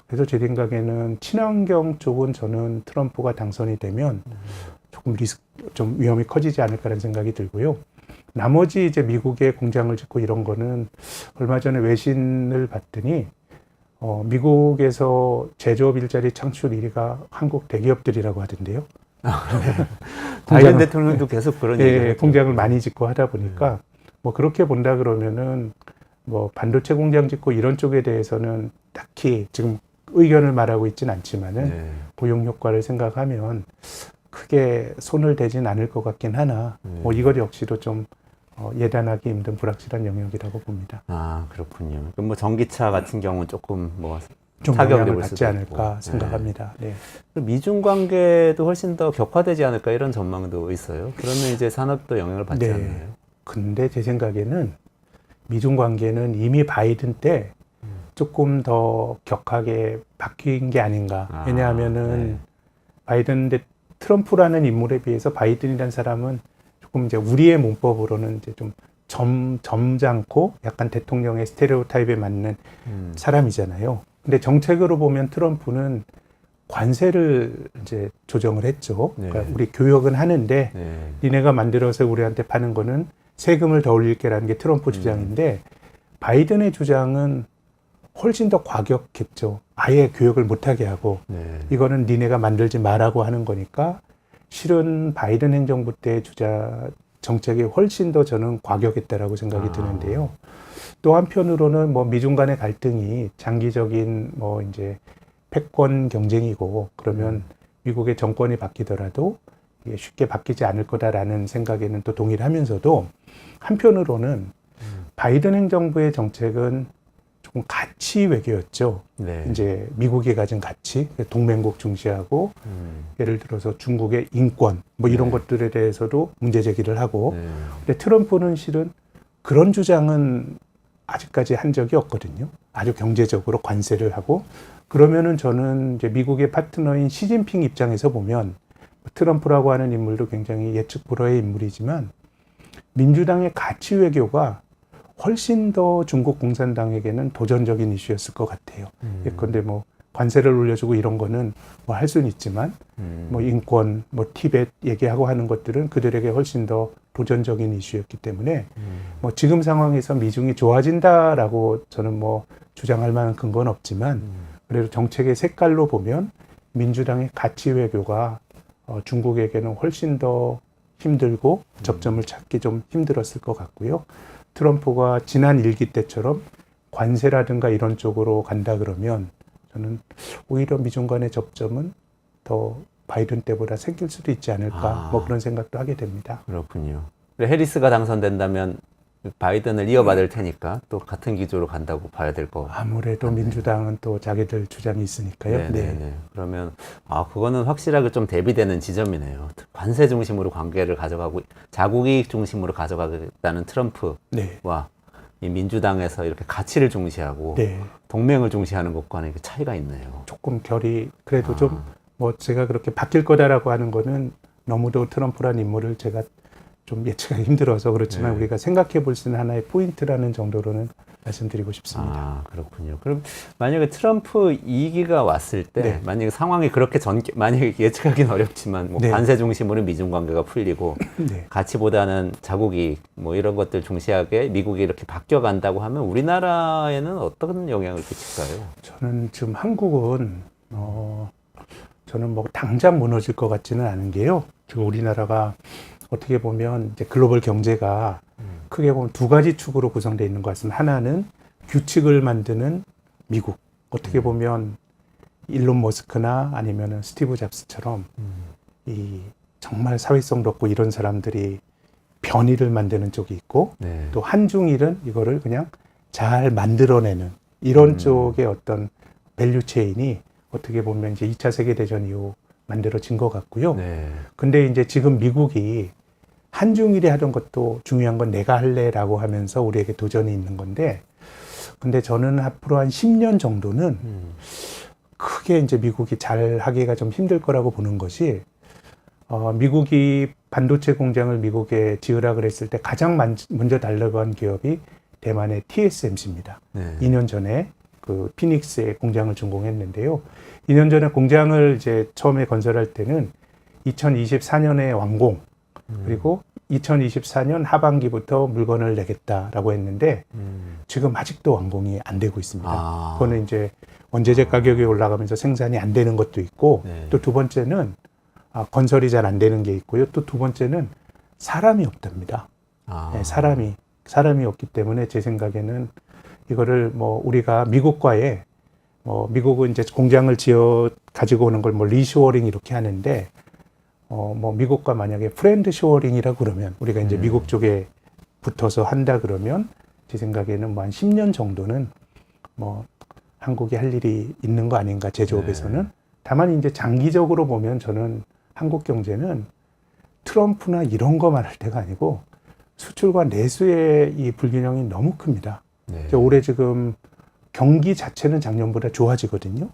그래서 제 생각에는 친환경 쪽은 저는 트럼프가 당선이 되면 조금 좀 위험이 커지지 않을까라는 생각이 들고요. 나머지 이제 미국에 공장을 짓고 이런 거는 얼마 전에 외신을 봤더니 미국에서 제조업 일자리 창출 1위가 한국 대기업들이라고 하던데요. 바이든 대통령도 계속 그런 얘기를 했죠. 공장을 많이 짓고 하다 보니까 뭐 그렇게 본다 그러면은 뭐 반도체 공장 짓고 이런 쪽에 대해서는 딱히 지금 의견을 말하고 있지는 않지만은 고용 효과를 생각하면 크게 손을 대진 않을 것 같긴 하나 뭐 이것 역시도 좀 예단하기 힘든 불확실한 영역이라고 봅니다. 아 그렇군요. 그럼 뭐 전기차 같은 경우는 조금 뭐 좀 타격을 영향을 입을 받지 수도 않을까 있고. 생각합니다. 네. 그럼 미중 관계도 훨씬 더 격화되지 않을까 이런 전망도 있어요. 그러면 이제 산업도 영향을 받지 네. 않나요? 근데 제 생각에는 미중 관계는 이미 바이든 때 조금 더 격하게 바뀐 게 아닌가. 왜냐하면은 트럼프라는 인물에 비해서 바이든이라는 사람은 조금 이제 우리의 문법으로는 이제 좀 점잖고 약간 대통령의 스테레오타입에 맞는 사람이잖아요. 근데 정책으로 보면 트럼프는 관세를 이제 조정을 했죠. 그러니까 우리 교역은 하는데 니네가 만들어서 우리한테 파는 거는 세금을 더 올릴게라는 게 트럼프 주장인데 바이든의 주장은 훨씬 더 과격했죠. 아예 교역을 못하게 하고 이거는 니네가 만들지 말라고 하는 거니까 실은 바이든 행정부 때 정책이 훨씬 더 저는 과격했다라고 생각이 드는데요. 또 한편으로는 뭐 미중 간의 갈등이 장기적인 뭐 이제 패권 경쟁이고 그러면 미국의 정권이 바뀌더라도 이게 쉽게 바뀌지 않을 거다라는 생각에는 또 동의를 하면서도 한편으로는 바이든 행정부의 정책은 조금 가치 외교였죠. 이제 미국이 가진 가치, 동맹국 중시하고 예를 들어서 중국의 인권 뭐 이런 것들에 대해서도 문제 제기를 하고 근데 트럼프는 실은 그런 주장은 아직까지 한 적이 없거든요. 아주 경제적으로 관세를 하고 그러면은 저는 이제 미국의 파트너인 시진핑 입장에서 보면 트럼프라고 하는 인물도 굉장히 예측 불허의 인물이지만 민주당의 가치 외교가 훨씬 더 중국 공산당에게는 도전적인 이슈였을 것 같아요. 예컨대 뭐 관세를 올려주고 이런 거는 뭐 할 수는 있지만 뭐 인권, 뭐 티벳 얘기하고 하는 것들은 그들에게 훨씬 더 도전적인 이슈였기 때문에 뭐 지금 상황에서 미중이 좋아진다라고 저는 뭐 주장할 만한 근거는 없지만 그래도 정책의 색깔로 보면 민주당의 가치 외교가 중국에게는 훨씬 더 힘들고 접점을 찾기 좀 힘들었을 것 같고요. 트럼프가 지난 일기 때처럼 관세라든가 이런 쪽으로 간다 그러면 저는 오히려 미중 간의 접점은 더 바이든 때보다 생길 수도 있지 않을까 뭐 그런 생각도 하게 됩니다. 그렇군요. 해리스가 당선된다면 바이든을 이어받을 테니까 또 같은 기조로 간다고 봐야 될 것 같아요. 아무래도 민주당은 또 자기들 주장이 있으니까요. 그러면 그거는 확실하게 좀 대비되는 지점이네요. 관세 중심으로 관계를 가져가고 자국이익 중심으로 가져가겠다는 트럼프와 이 민주당에서 이렇게 가치를 중시하고 네. 동맹을 중시하는 것과는 이렇게 차이가 있네요. 조금 결이 그래도 좀 뭐 제가 그렇게 바뀔 거다라고 하는 거는 너무도 트럼프란 인물을 제가 좀 예측하기 힘들어서 그렇지만 네. 우리가 생각해 볼 수 있는 하나의 포인트라는 정도로는 말씀드리고 싶습니다. 아, 그렇군요. 그럼 만약에 트럼프 2기가 왔을 때 네. 만약에 상황이 그렇게 만약에 예측하기는 어렵지만 뭐 네. 관세 중심으로 미중 관계가 풀리고 네. 가치보다는 자국이 뭐 이런 것들 중시하게 미국이 이렇게 바뀌어 간다고 하면 우리나라에는 어떤 영향을 끼칠까요? 저는 지금 한국은 저는 뭐 당장 무너질 것 같지는 않은 게요. 지금 우리나라가 어떻게 보면 이제 글로벌 경제가 크게 보면 두 가지 축으로 구성되어 있는 것 같습니다. 하나는 규칙을 만드는 미국. 어떻게 보면 일론 머스크나 아니면은 스티브 잡스처럼 이 정말 사회성도 없고 이런 사람들이 변이를 만드는 쪽이 있고 네. 또 한중일은 이거를 그냥 잘 만들어내는 이런 쪽의 어떤 밸류 체인이 어떻게 보면 이제 2차 세계대전 이후 만들어진 것 같고요. 네. 근데 이제 지금 미국이 한중일이 하던 것도 중요한 건 내가 할래라고 하면서 우리에게 도전이 있는 건데, 근데 저는 앞으로 한 10년 정도는 크게 이제 미국이 잘 하기가 좀 힘들 거라고 보는 것이, 미국이 반도체 공장을 미국에 지으라 그랬을 때 가장 먼저 달려간 기업이 대만의 TSMC입니다. 네. 2년 전에 그 피닉스에 공장을 준공했는데요. 2년 전에 공장을 이제 처음에 건설할 때는 2024년에 완공, 그리고 2024년 하반기부터 물건을 내겠다라고 했는데 지금 아직도 완공이 안 되고 있습니다. 그거는 이제 원재재 가격이 올라가면서 생산이 안 되는 것도 있고, 네. 또 두 번째는 건설이 잘 안 되는 게 있고요. 또 두 번째는 사람이 없답니다. 네, 사람이 없기 때문에 제 생각에는 이거를 뭐 우리가 미국과의 미국은 이제 공장을 지어 가지고 오는 걸 뭐 리쇼어링 이렇게 하는데, 뭐 미국과 만약에 프렌드 쇼어링이라고 그러면 우리가 이제 미국 쪽에 붙어서 한다 그러면 제 생각에는 뭐 한 10년 정도는 뭐 한국이 할 일이 있는 거 아닌가, 제조업에서는. 다만 이제 장기적으로 보면 저는 한국 경제는 트럼프나 이런 거만 할 때가 아니고 수출과 내수의 이 불균형이 너무 큽니다. 네. 올해 지금 경기 자체는 작년보다 좋아지거든요.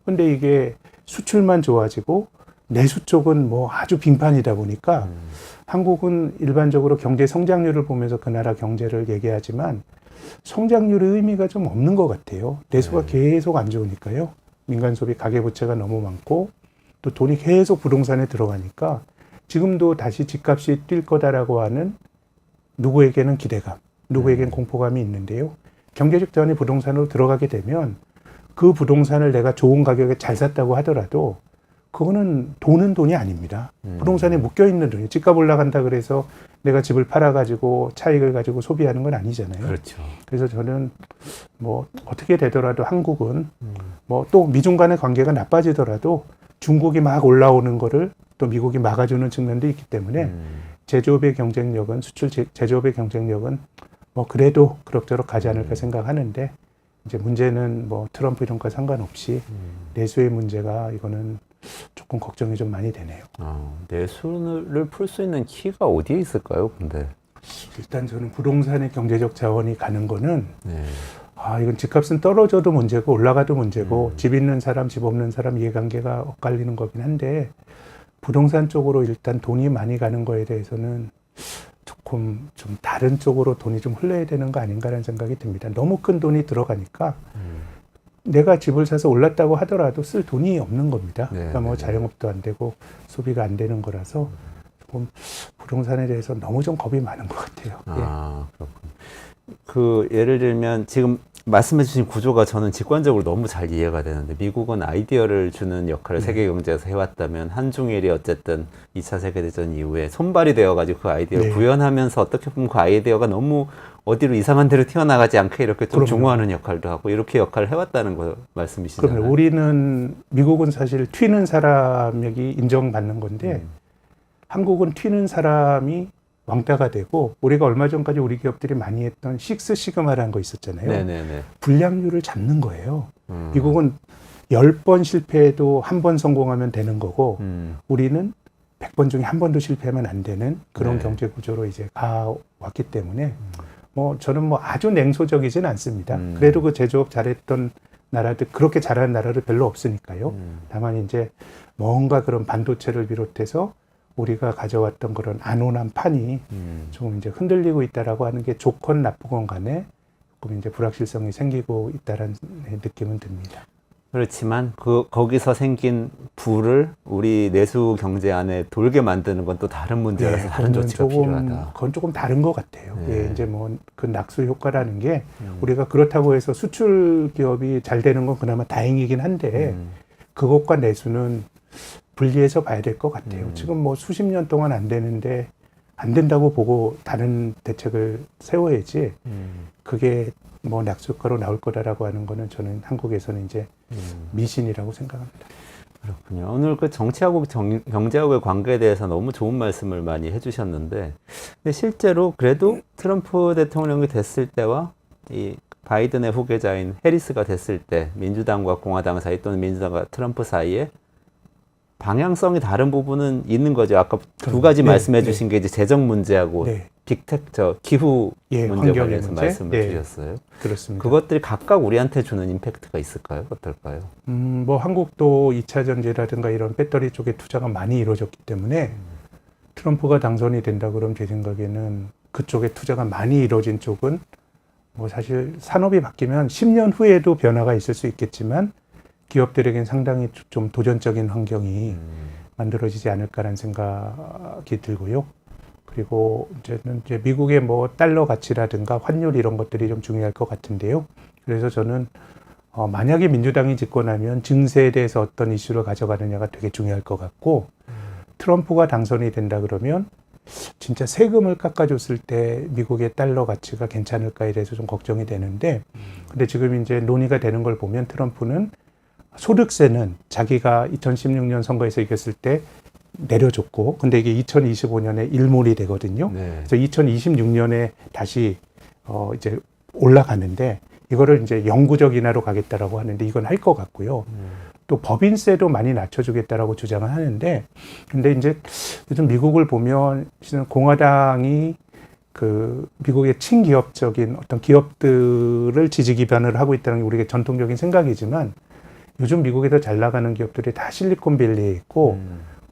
근데 이게 수출만 좋아지고 내수 쪽은 뭐 아주 빈판이다 보니까 한국은 일반적으로 경제 성장률을 보면서 그 나라 경제를 얘기하지만 성장률의 의미가 좀 없는 것 같아요. 내수가 계속 안 좋으니까요. 민간 소비 가계부채가 너무 많고 또 돈이 계속 부동산에 들어가니까 지금도 다시 집값이 뛸 거다라고 하는 누구에게는 기대감, 누구에게는 공포감이 있는데요. 경제적 자원이 부동산으로 들어가게 되면 그 부동산을 내가 좋은 가격에 잘 샀다고 하더라도 그거는 돈이 아닙니다. 부동산에 묶여있는 돈이에요. 집값 올라간다 그래서 내가 집을 팔아가지고 차익을 가지고 소비하는 건 아니잖아요. 그렇죠. 그래서 저는 뭐 어떻게 되더라도 한국은 뭐 또 미중 간의 관계가 나빠지더라도 중국이 막 올라오는 거를 또 미국이 막아주는 측면도 있기 때문에 제조업의 경쟁력은 제조업의 경쟁력은 뭐 그래도 그럭저럭 가지 않을까 생각하는데, 이제 문제는 뭐 트럼프 이런 거 상관없이 내수의 문제가 이거는 조금 걱정이 좀 많이 되네요. 내수를 풀 수 있는 키가 어디에 있을까요, 근데? 일단 저는 부동산의 경제적 자원이 가는 거는 네. 이건 집값은 떨어져도 문제고 올라가도 문제고 집 있는 사람, 집 없는 사람 이해관계가 엇갈리는 거긴 한데, 부동산 쪽으로 일단 돈이 많이 가는 거에 대해서는 조금 좀 다른 쪽으로 돈이 좀 흘러야 되는 거 아닌가라는 생각이 듭니다. 너무 큰 돈이 들어가니까 내가 집을 사서 올랐다고 하더라도 쓸 돈이 없는 겁니다. 그러니까 뭐 자영업도 안 되고 소비가 안 되는 거라서 조금 부동산에 대해서 너무 좀 겁이 많은 것 같아요. 그렇군요. 예를 들면 지금 말씀해 주신 구조가 저는 직관적으로 너무 잘 이해가 되는데, 미국은 아이디어를 주는 역할을 세계 경제에서 해왔다면 한중일이 어쨌든 2차 세계대전 이후에 손발이 되어가지고 그 아이디어를 구현하면서 어떻게 보면 그 아이디어가 너무 어디로 이상한 데로 튀어나가지 않게 이렇게 좀 중화하는 역할도 하고 이렇게 역할을 해왔다는 거 말씀이시잖아요. 그러면 미국은 사실 튀는 사람이 인정받는 건데 한국은 튀는 사람이 왕따가 되고, 우리가 얼마 전까지 우리 기업들이 많이 했던 식스 시그마라는 거 있었잖아요. 네네네. 불량률을 잡는 거예요. 미국은 10번 실패해도 한 번 성공하면 되는 거고, 우리는 100번 중에 한 번도 실패하면 안 되는 그런 경제 구조로 이제 가왔기 때문에 뭐 저는 뭐 아주 냉소적이진 않습니다. 그래도 그 제조업 잘했던 나라들, 그렇게 잘하는 나라들 별로 없으니까요. 다만 이제 뭔가 그런 반도체를 비롯해서 우리가 가져왔던 그런 안온한 판이 조금 이제 흔들리고 있다라고 하는 게 좋건 나쁘건 간에 조금 이제 불확실성이 생기고 있다라는 느낌은 듭니다. 그렇지만 거기서 생긴 부를 우리 내수 경제 안에 돌게 만드는 건 또 다른 문제라서 다른 그거는 조치가 조금, 필요하다. 그건 조금 다른 것 같아요. 네. 예, 이제 뭐 그 낙수 효과라는 게 우리가 그렇다고 해서 수출 기업이 잘 되는 건 그나마 다행이긴 한데 그것과 내수는 분리해서 봐야 될 것 같아요. 지금 뭐 수십 년 동안 안 되는데 안 된다고 보고 다른 대책을 세워야지 그게 뭐 낙수효과로 나올 거다라고 하는 거는 저는 한국에서는 이제 미신이라고 생각합니다. 그렇군요. 오늘 그 정치하고 경제하고의 관계에 대해서 너무 좋은 말씀을 많이 해주셨는데, 근데 실제로 그래도 트럼프 대통령이 됐을 때와 이 바이든의 후계자인 해리스가 됐을 때 민주당과 공화당 사이 또는 민주당과 트럼프 사이에 방향성이 다른 부분은 있는 거죠. 아까 두 가지 네, 말씀해 주신 게 이제 재정 문제하고 네, 기후 예, 문제 환경의 관련해서 문제? 말씀을 네. 주셨어요. 그렇습니다. 그것들이 각각 우리한테 주는 임팩트가 있을까요? 어떨까요? 뭐 한국도 2차 전지라든가 이런 배터리 쪽에 투자가 많이 이루어졌기 때문에 트럼프가 당선이 된다 그러면 제 생각에는 그쪽에 투자가 많이 이루어진 쪽은 뭐 사실 산업이 바뀌면 10년 후에도 변화가 있을 수 있겠지만 기업들에겐 상당히 좀 도전적인 환경이 만들어지지 않을까라는 생각이 들고요. 그리고 이제 미국의 뭐 달러 가치라든가 환율 이런 것들이 좀 중요할 것 같은데요. 그래서 저는 만약에 민주당이 집권하면 증세에 대해서 어떤 이슈를 가져가느냐가 되게 중요할 것 같고 트럼프가 당선이 된다 그러면 진짜 세금을 깎아줬을 때 미국의 달러 가치가 괜찮을까에 대해서 좀 걱정이 되는데 근데 지금 이제 논의가 되는 걸 보면 트럼프는 소득세는 자기가 2016년 선거에서 이겼을 때 내려줬고 근데 이게 2025년에 일몰이 되거든요. 네. 그래서 2026년에 다시 이제 올라가는데 이거를 이제 영구적 인하로 가겠다라고 하는데 이건 할 것 같고요. 또 법인세도 많이 낮춰주겠다라고 주장을 하는데 근데 이제 요즘 미국을 보면 공화당이 그 미국의 친기업적인 어떤 기업들을 지지 기반을 하고 있다는 게 우리의 전통적인 생각이지만 요즘 미국에서 잘 나가는 기업들이 다 실리콘밸리에 있고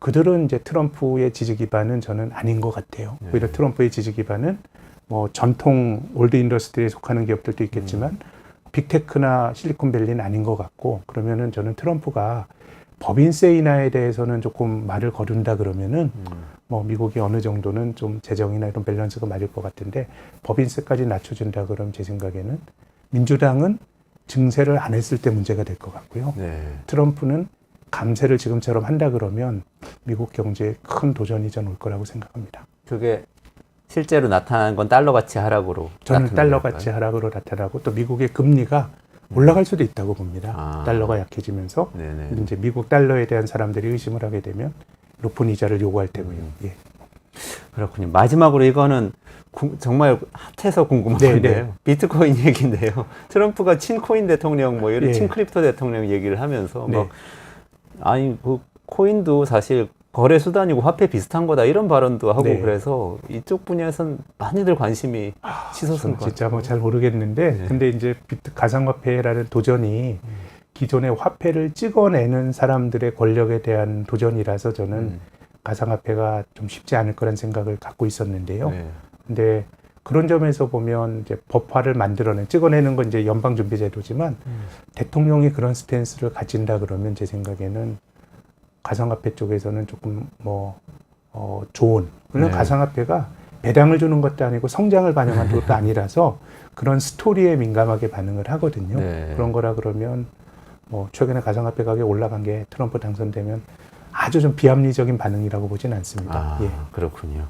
그들은 이제 트럼프의 지지 기반은 저는 아닌 것 같아요. 오히려 트럼프의 지지 기반은 뭐 전통 올드 인더스트리에 속하는 기업들도 있겠지만 빅테크나 실리콘밸리는 아닌 것 같고 그러면은 저는 트럼프가 법인세 인하에 대해서는 조금 말을 거둔다 그러면은 뭐 미국이 어느 정도는 좀 재정이나 이런 밸런스가 맞을 것 같은데 법인세까지 낮춰준다 그러면 제 생각에는 민주당은 증세를 안 했을 때 문제가 될 것 같고요. 네. 트럼프는 감세를 지금처럼 한다 그러면 미국 경제에 큰 도전이 전 올 거라고 생각합니다. 그게 실제로 나타난 건 달러 가치 하락으로 저는 나타나는 달러 걸까요? 가치 하락으로 나타나고 또 미국의 금리가 올라갈 수도 있다고 봅니다. 아. 달러가 약해지면서 네네. 이제 미국 달러에 대한 사람들이 의심을 하게 되면 높은 이자를 요구할 테고요. 예. 그렇군요. 마지막으로 이거는 정말 핫해서 궁금한데요. 네. 비트코인 얘기인데요. 트럼프가 친코인 대통령 뭐 이런 네. 친크립토 대통령 얘기를 하면서 네. 막 아니 그 코인도 사실 거래 수단이고 화폐 비슷한 거다 이런 발언도 하고 네. 그래서 이쪽 분야에선 많이들 관심이 치솟은 저는 것 같아요. 진짜 뭐 잘 모르겠는데 네. 근데 이제 가상화폐라는 도전이 기존의 화폐를 찍어내는 사람들의 권력에 대한 도전이라서 저는 가상화폐가 좀 쉽지 않을 거란 생각을 갖고 있었는데요. 네. 근데 그런 점에서 보면 이제 법화를 만들어낸 찍어내는 건 이제 연방준비제도지만 대통령이 그런 스탠스를 가진다 그러면 제 생각에는 가상화폐 쪽에서는 조금 뭐 좋은 물론 네. 가상화폐가 배당을 주는 것도 아니고 성장을 반영한 것도 아니라서 그런 스토리에 민감하게 반응을 하거든요. 네. 그런 거라 그러면 뭐 최근에 가상화폐 가격이 올라간 게 트럼프 당선되면 아주 좀 비합리적인 반응이라고 보진 않습니다. 아, 예. 그렇군요.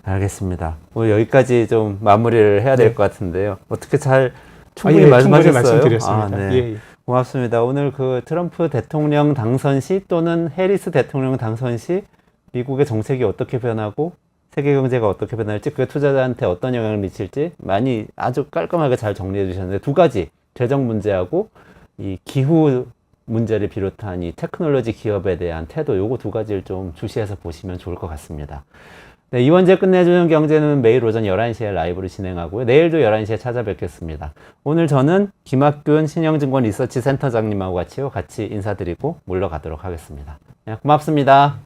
알겠습니다. 오늘 여기까지 좀 마무리를 해야 될 것 같은데요. 어떻게 잘 충분히 예, 말씀하셨어요? 말씀드렸습니다. 네. 예, 예. 고맙습니다. 오늘 그 트럼프 대통령 당선 시 또는 해리스 대통령 당선 시 미국의 정책이 어떻게 변하고 세계 경제가 어떻게 변할지 그게 투자자한테 어떤 영향을 미칠지 많이 아주 깔끔하게 잘 정리해 주셨는데 두 가지 재정 문제하고 이 기후 문제를 비롯한 이 테크놀로지 기업에 대한 태도 요거 두 가지를 좀 주시해서 보시면 좋을 것 같습니다. 네, 이원재 끝내주는 경제는 매일 오전 11시에 라이브로 진행하고요. 내일도 11시에 찾아뵙겠습니다. 오늘 저는 김학균 신영증권 리서치 센터장님하고 같이 인사드리고 물러가도록 하겠습니다. 네, 고맙습니다.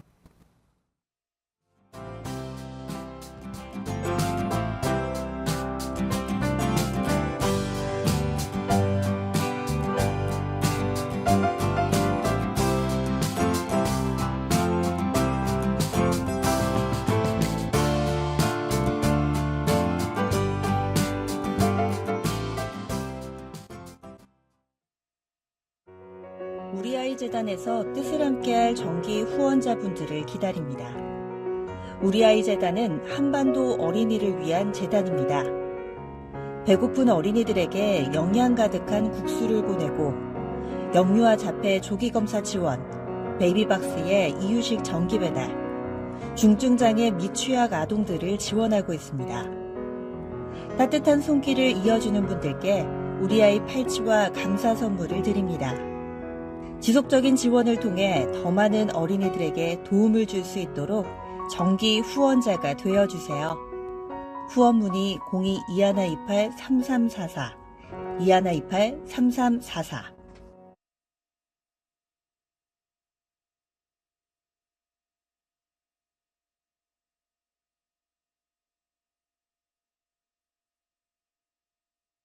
우리 아이 재단에서 뜻을 함께할 정기 후원자분들을 기다립니다. 우리 아이 재단은 한반도 어린이를 위한 재단입니다. 배고픈 어린이들에게 영양 가득한 국수를 보내고 영유아 자폐 조기 검사 지원, 베이비박스의 이유식 정기 배달, 중증장애 미취학 아동들을 지원하고 있습니다. 따뜻한 손길을 이어주는 분들께 우리 아이 팔찌와 감사 선물을 드립니다. 지속적인 지원을 통해 더 많은 어린이들에게 도움을 줄 수 있도록 정기 후원자가 되어주세요. 후원 문의 02-2128-3344, 2128-3344